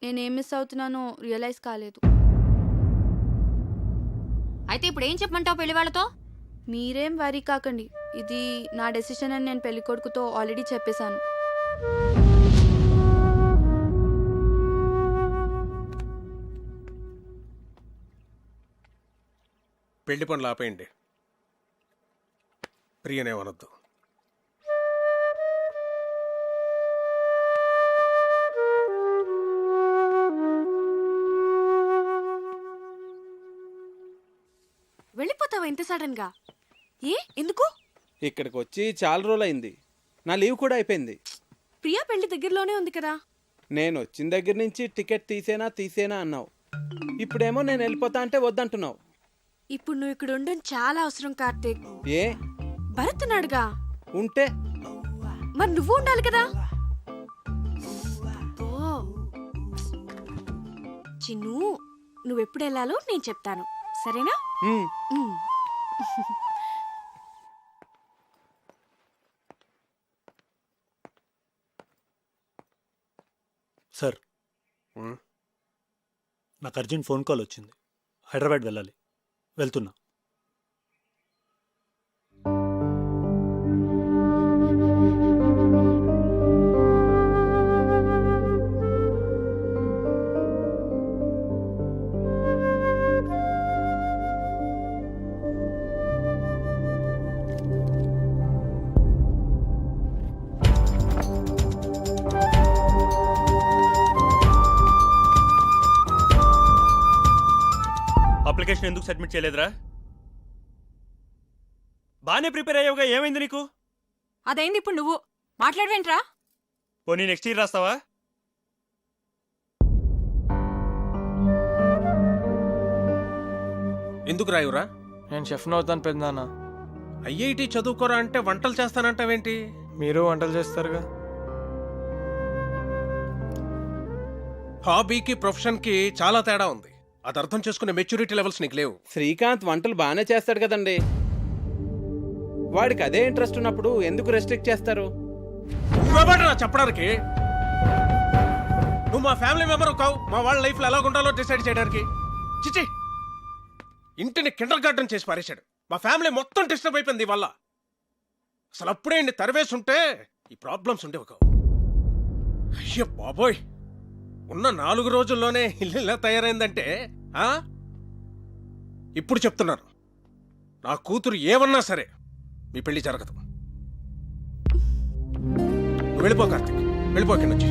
[SPEAKER 19] నేనేం మిస్ అవుతున్నానో రియలైజ్ కాలేదు.
[SPEAKER 9] అయితే ఇప్పుడు ఏం చెప్పమంటావు పెళ్లి వాళ్ళతో?
[SPEAKER 19] మీరేం వరీ కాకండి, ఇది నా డెసిషన్ అని నేను పెళ్లి కొడుకుతో ఆల్రెడీ చెప్పేశాను.
[SPEAKER 4] పెళ్లి పనులు ఆపేయండి, ప్రియనేమనొద్దు.
[SPEAKER 6] వెళ్ళిపోతావా ఇంత సడన్ గా? ఎందుకు?
[SPEAKER 7] ఇక్కడికి వచ్చి చాలా రోజులైంది. నా లీవ్ కూడా అయిపోయింది.
[SPEAKER 6] ప్రియా పెళ్లి దగ్గరలోనే ఉంది కదా.
[SPEAKER 7] నేను వచ్చిన దగ్గర నుంచి టికెట్ తీసేనా అన్నావు. ఇప్పుడేమో నేను వెళ్ళిపోతా అంటే వద్దంటున్నావు.
[SPEAKER 6] ఇప్పుడు నువ్వు ఇక్కడ ఉండడం చాలా అవసరం కార్తీక్.
[SPEAKER 7] ఏ
[SPEAKER 6] భరత్ ఉన్నాడుగా.
[SPEAKER 7] ఉంటే
[SPEAKER 6] మరి నువ్వు ఉండాలి కదా. చిన్ను, నువ్వెప్పుడు వెళ్ళాలో నేను చెప్తాను, సరేనా?
[SPEAKER 18] సార్, నాకు అర్జెంట్ ఫోన్ కాల్ వచ్చింది. హైదరాబాద్ వెళ్ళాలి, వెళ్తున్నా. అప్లికేషన్ ఎందుకు సబ్మిట్ చేయలేదురా? బాగానే ప్రిపేర్ అయ్యావుగా, ఏమైంది నీకు?
[SPEAKER 6] అదైంది, ఇప్పుడు నువ్వు మాట్లాడవేంట్రా?
[SPEAKER 18] పోనీ నెక్స్ట్ ఇయర్ రాస్తావా?
[SPEAKER 4] ఎందుకు రాయురా?
[SPEAKER 14] నేను షెఫ్ని అవుతాను పెద్దనాన్న.
[SPEAKER 4] ఐఐటి చదువుకోరా అంటే వంటలు చేస్తానంటావేంటి?
[SPEAKER 14] మీరు వంటలు చేస్తారుగా.
[SPEAKER 4] హాబీకి ప్రొఫెషన్కి చాలా తేడా ఉంది. అది అర్థం చేసుకునే మెచ్యూరిటీ లెవెల్స్ నీకు లేవు.
[SPEAKER 7] శ్రీకాంత్ వంటలు బాగానే చేస్తాడు కదండి. వాడికి అదే ఇంట్రెస్ట్ ఉన్నప్పుడు ఎందుకు రెస్ట్రిక్ట్ చేస్తారు?
[SPEAKER 4] నువ్వెవడ్రా చెప్పడానికి? నువ్వు మా ఫ్యామిలీ మెంబర్ కావు, మా వాళ్ళ లైఫ్లో ఎలా ఉండాలో డిసైడ్ చేయడానికి. చిచి, ఇంటిని కిండర్ గార్డెన్ చేసి పారేశాడు. మా ఫ్యామిలీ మొత్తం డిస్టర్బ్ అయిపోయింది వల్ల. అసలు అప్పుడే ఇన్ని తరివేసి ఉంటే ఈ ప్రాబ్లమ్స్ ఉండేవి కావు. అయ్యో బాబోయ్, ఉన్న 4 రోజుల్లోనే ఇల్లు ఇలా తయారైందంటే ఇప్పుడు చెప్తున్నాను, నా కూతురు ఏమన్నా సరే మీ పెళ్లి జరగదు. నువ్వు వెళ్ళిపో కార్తీక్, వెళ్ళిపో ఇక్కడి నుంచి.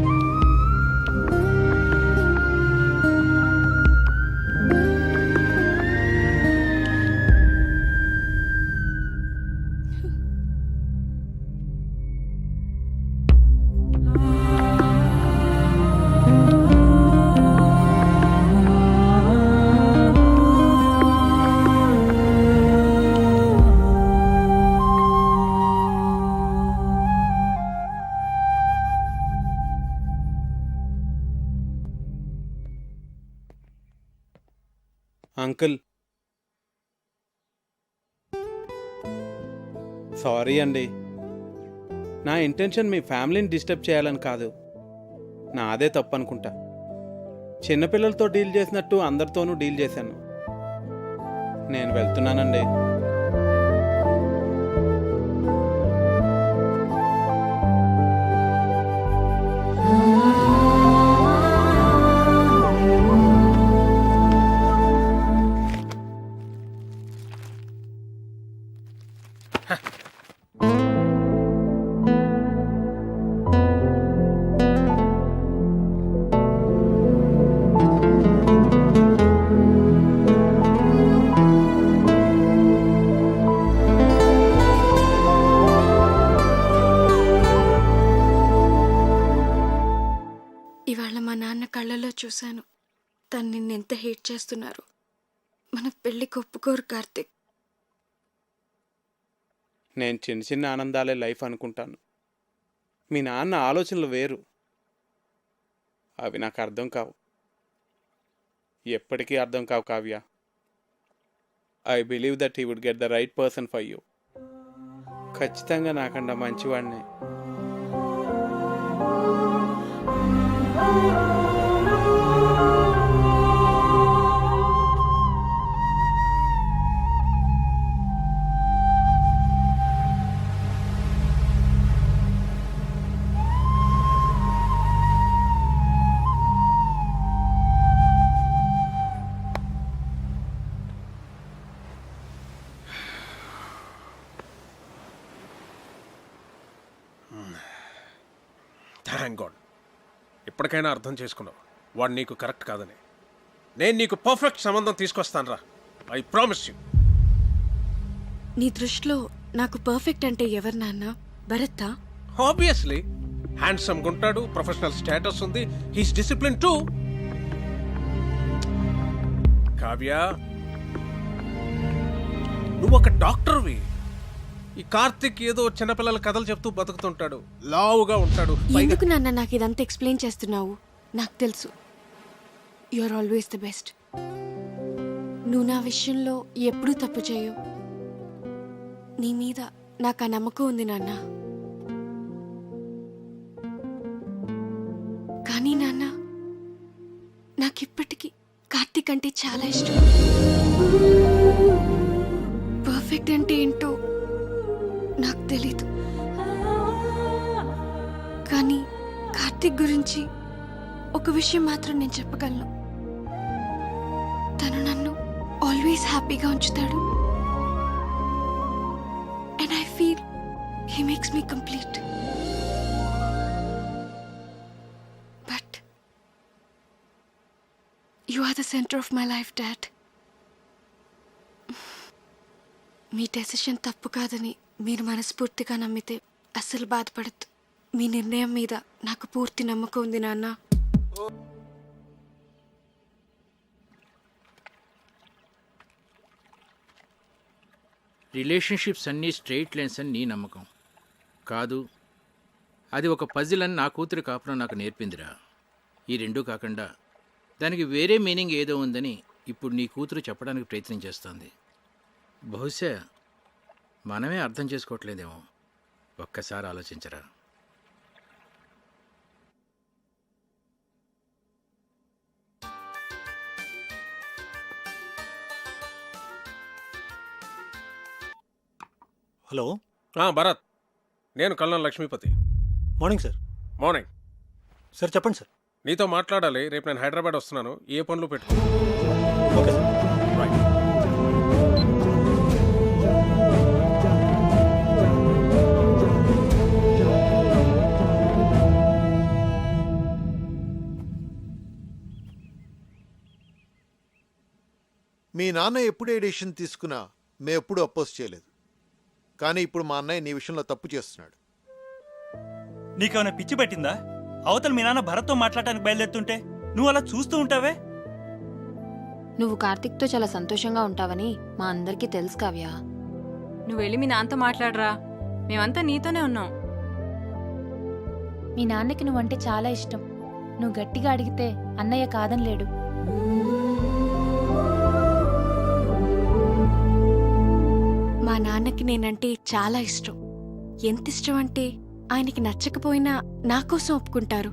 [SPEAKER 7] అంకుల్, సారీ అండి. నా ఇంటెన్షన్ మీ ఫ్యామిలీని డిస్టర్బ్ చేయాలని కాదు. నాదే తప్పు అనుకుంటా. చిన్నపిల్లలతో డీల్ చేసినట్టు అందరితోనూ డీల్ చేశాను. నేను వెళ్తున్నానండి.
[SPEAKER 6] ఇవాళ మా నాన్న కళ్ళలో చూశాను, తను నిన్నెంత హేట్ చేస్తున్నారు. మన పెళ్లికి ఒప్పుకోరు కార్తిక్.
[SPEAKER 7] నేను చిన్న చిన్న ఆనందాలే లైఫ్ అనుకుంటాను. మీ నాన్న ఆలోచనలు వేరు. అవి నాకు అర్థం కావు, ఎప్పటికీ అర్థం కావు Kavya. I believe that he would get the right person for you. ఖచ్చితంగా నాకన్నా మంచివాడిని.
[SPEAKER 4] థ్యాంక్ గాడ్, ఇప్పటికైనా అర్థం చేసుకున్నావు వాడు నీకు కరెక్ట్ కాదని. నేను నీకు పర్ఫెక్ట్ సంబంధం తీసుకొస్తాను రా, ఐ ప్రామిస్ యూ.
[SPEAKER 6] నీ దృష్టిలో నాకు పర్ఫెక్ట్ అంటే ఎవరు నాన్న? భరత్తా?
[SPEAKER 4] ఆబ్వియస్లీ హ్యాండ్సమ్ ఉంటాడు, ప్రొఫెషనల్ స్టేటస్ ఉంది, హీస్ డిసిప్లిన్ టూ. కావ్య, నువ్వు ఒక డాక్టర్వి. ఈ కార్తిక్ ఏదో చిన్నపిల్లల కథలు చెప్తూ బతుకుతుంటాడు, లావుగా ఉంటాడు.
[SPEAKER 6] ఎందుకు నాన్న నాకు ఇదంతా ఎక్స్ప్లెయిన్ చేస్తున్నావు? నాకు తెలుసు you are always the best. నువ్వు నా విషయంలో ఎప్పుడూ తప్పు చేయవు. నీ మీద నాకు ఆ నమ్మకం ఉంది నాన్న. కానీ నాన్న, నాకిప్పటికీ కార్తీక్ అంటే చాలా ఇష్టం. పర్ఫెక్ట్ అంటే ఏంటో నాకు తెలీదు, కానీ కార్తీక్ గురించి ఒక విషయం మాత్రం నేను చెప్పగలను. తను నన్ను ఆల్వేస్ హ్యాపీగా ఉంచుతాడు. And I feel he makes me complete. But you are the centre of my life, dad. మీ డెసిషన్ తప్పు కాదని మీరు మనస్ఫూర్తిగా నమ్మితే అస్సలు బాధపడద్దు. మీ నిర్ణయం మీద నాకు పూర్తి నమ్మకం ఉంది నాన్న.
[SPEAKER 2] రిలేషన్షిప్స్ అన్నీ స్ట్రెయిట్ లైన్స్ అని నీ నమ్మకం కాదు. అది ఒక పజిల్ అని నా కూతురి కాపురం నాకు నేర్పిందిరా. ఈ రెండూ కాకుండా దానికి వేరే మీనింగ్ ఏదో ఉందని ఇప్పుడు నీ కూతురు చెప్పడానికి ప్రయత్నం చేస్తోంది. బహుశా మనమే అర్థం చేసుకోవట్లేదేమో. ఒక్కసారి ఆలోచించరా.
[SPEAKER 18] హలో.
[SPEAKER 4] భరత్, నేను Kallam Lakshmipathi.
[SPEAKER 18] Morning sir.
[SPEAKER 4] Morning
[SPEAKER 18] sir. చెప్పండి సార్.
[SPEAKER 4] నీతో మాట్లాడాలి. రేపు నేను హైదరాబాద్ వస్తున్నాను. ఏ పనులు పెట్టుకో.
[SPEAKER 18] Okay sir.
[SPEAKER 4] రైట్.
[SPEAKER 10] మీ నాన్న ఎప్పుడు ఏ డెసిషన్ తీసుకున్నా మేము ఎప్పుడు అపోజ్ చేయలేదు. కానీ ఇప్పుడు మా అన్నయ్య నీ విషయంలో తప్పు చేస్తున్నాడు.
[SPEAKER 12] నీకేమైనా పిచ్చి పట్టిందా? అవతల మీ నాన్న భరత్తో మాట్లాడటానికి బయలుదేరుతుంటే నువ్వు అలా చూస్తూ ఉంటావే?
[SPEAKER 9] నువ్వు కార్తిక్తో చాలా సంతోషంగా ఉంటావని మా అందరికీ తెలుసు కావ్య.
[SPEAKER 11] నువ్వు వెళ్ళి మీ నాన్నతో మాట్లాడరా, మేమంతా నీతోనే ఉన్నాం.
[SPEAKER 9] మీ నాన్నకి నువ్వంటే చాలా ఇష్టం. నువ్వు గట్టిగా అడిగితే అన్నయ్య కాదనిలేడు.
[SPEAKER 6] మా నాన్నకి నేనంటే చాలా ఇష్టం. ఎంత ఇష్టం అంటే ఆయనకి నచ్చకపోయినా నా కోసం ఒప్పుకుంటారు.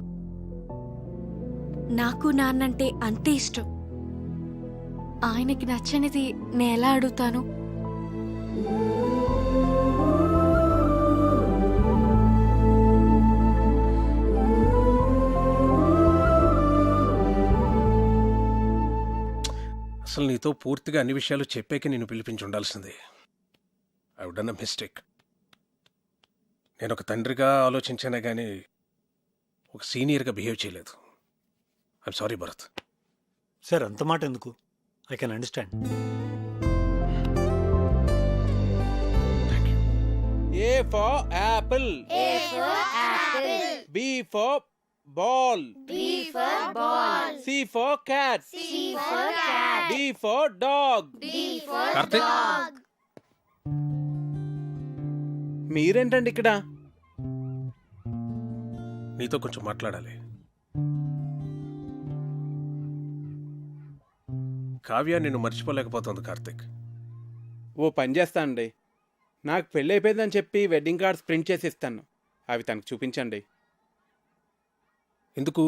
[SPEAKER 6] నాకు నాన్నంటే అంతే ఇష్టం. ఆయనకి నచ్చనిది నేను ఎలా అడుగుతాను?
[SPEAKER 4] అసలు నీతో పూర్తిగా అన్ని విషయాలు చెప్పాక నేను పిలిపించి ఉండాల్సింది. I would done a mistake. నేను ఒక తండ్రిగా ఆలోచించానే కానీ ఒక సీనియర్గా బిహేవ్ చేయలేదు. I'm sorry Bharat.
[SPEAKER 18] సార్, అంత మాట ఎందుకు? I can understand.
[SPEAKER 7] A for apple. B for ball. C for cat. D for dog.
[SPEAKER 4] Karthik,
[SPEAKER 7] మీరేంటండి ఇక్కడ?
[SPEAKER 4] నీతో కొంచెం మాట్లాడాలి. కావ్య నిన్ను మర్చిపోలేకపోతుంది కార్తిక్.
[SPEAKER 7] ఓ పని చేస్తానండి. నాకు పెళ్ళి అయిపోయిందని చెప్పి వెడ్డింగ్ కార్డ్స్ ప్రింట్ చేసి ఇస్తాను. అవి తనకు చూపించండి.
[SPEAKER 4] ఎందుకు?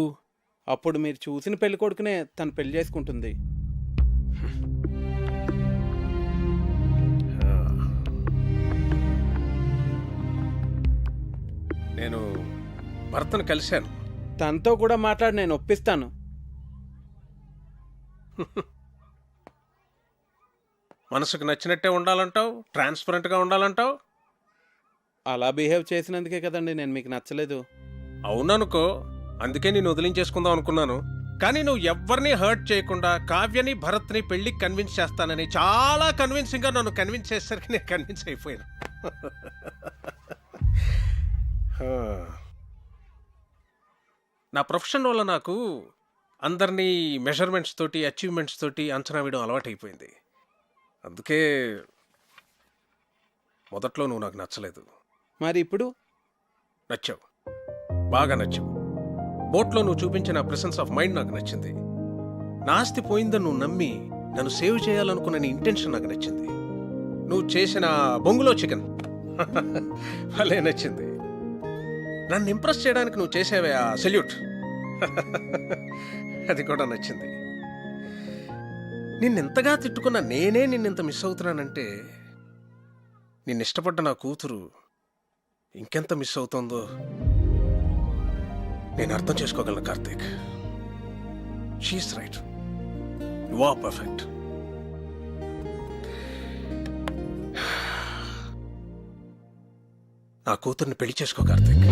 [SPEAKER 7] అప్పుడు మీరు చూసిన పెళ్లి కొడుకునే తను పెళ్లి చేసుకుంటుంది.
[SPEAKER 4] నేను భర్తను కలిశాను.
[SPEAKER 7] తనతో కూడా మాట్లాడి నేను ఒప్పిస్తాను.
[SPEAKER 4] మనసుకు నచ్చినట్టే ఉండాలంటావు, ట్రాన్స్పరెంట్గా ఉండాలంటావు.
[SPEAKER 7] అలా బిహేవ్ చేసినందుకే కదండి నేను మీకు నచ్చలేదు.
[SPEAKER 4] అవుననుకో, అందుకే నేను వదిలించేసుకుందాం అనుకున్నాను. కానీ నువ్వు ఎవరిని హర్ట్ చేయకుండా కావ్యని భరత్ని పెళ్లికి కన్విన్స్ చేస్తానని చాలా కన్విన్సింగ్గా నన్ను కన్విన్స్ చేసేసరికి నేను కన్విన్స్ అయిపోయాను. నా ప్రొఫెషన్ వల్ల నాకు అందరినీ మెజర్మెంట్స్ తోటి అచీవ్మెంట్స్ తోటి అంచనా వేయడం అలవాటైపోయింది. అందుకే మొదట్లో నువ్వు నాకు నచ్చలేదు.
[SPEAKER 7] మరి ఇప్పుడు
[SPEAKER 4] నచ్చావు, బాగా నచ్చావు. బోట్లో నువ్వు చూపించిన ప్రెసెన్స్ ఆఫ్ మైండ్ నాకు నచ్చింది. నా ఆస్తి పోయిందని నువ్వు నమ్మి నన్ను సేవ్ చేయాలనుకున్న నీ ఇంటెన్షన్ నాకు నచ్చింది. నువ్వు చేసిన బొంగులో చికెన్ భలే నచ్చింది. నన్ను ఇంప్రెస్ చేయడానికి నువ్వు చేసేవే ఆ సెల్యూట్ అది కూడా నచ్చింది. నిన్నెంతగా తిట్టుకున్నా నేనే నిన్నెంత మిస్ అవుతున్నానంటే నిన్ను ఇష్టపడ్డ నా కూతురు ఇంకెంత మిస్ అవుతుందో నేను అర్థం చేసుకోగలను Karthik. She's right, you are perfect. నా కూతుర్ని పెళ్లి చేసుకో కార్తీక్.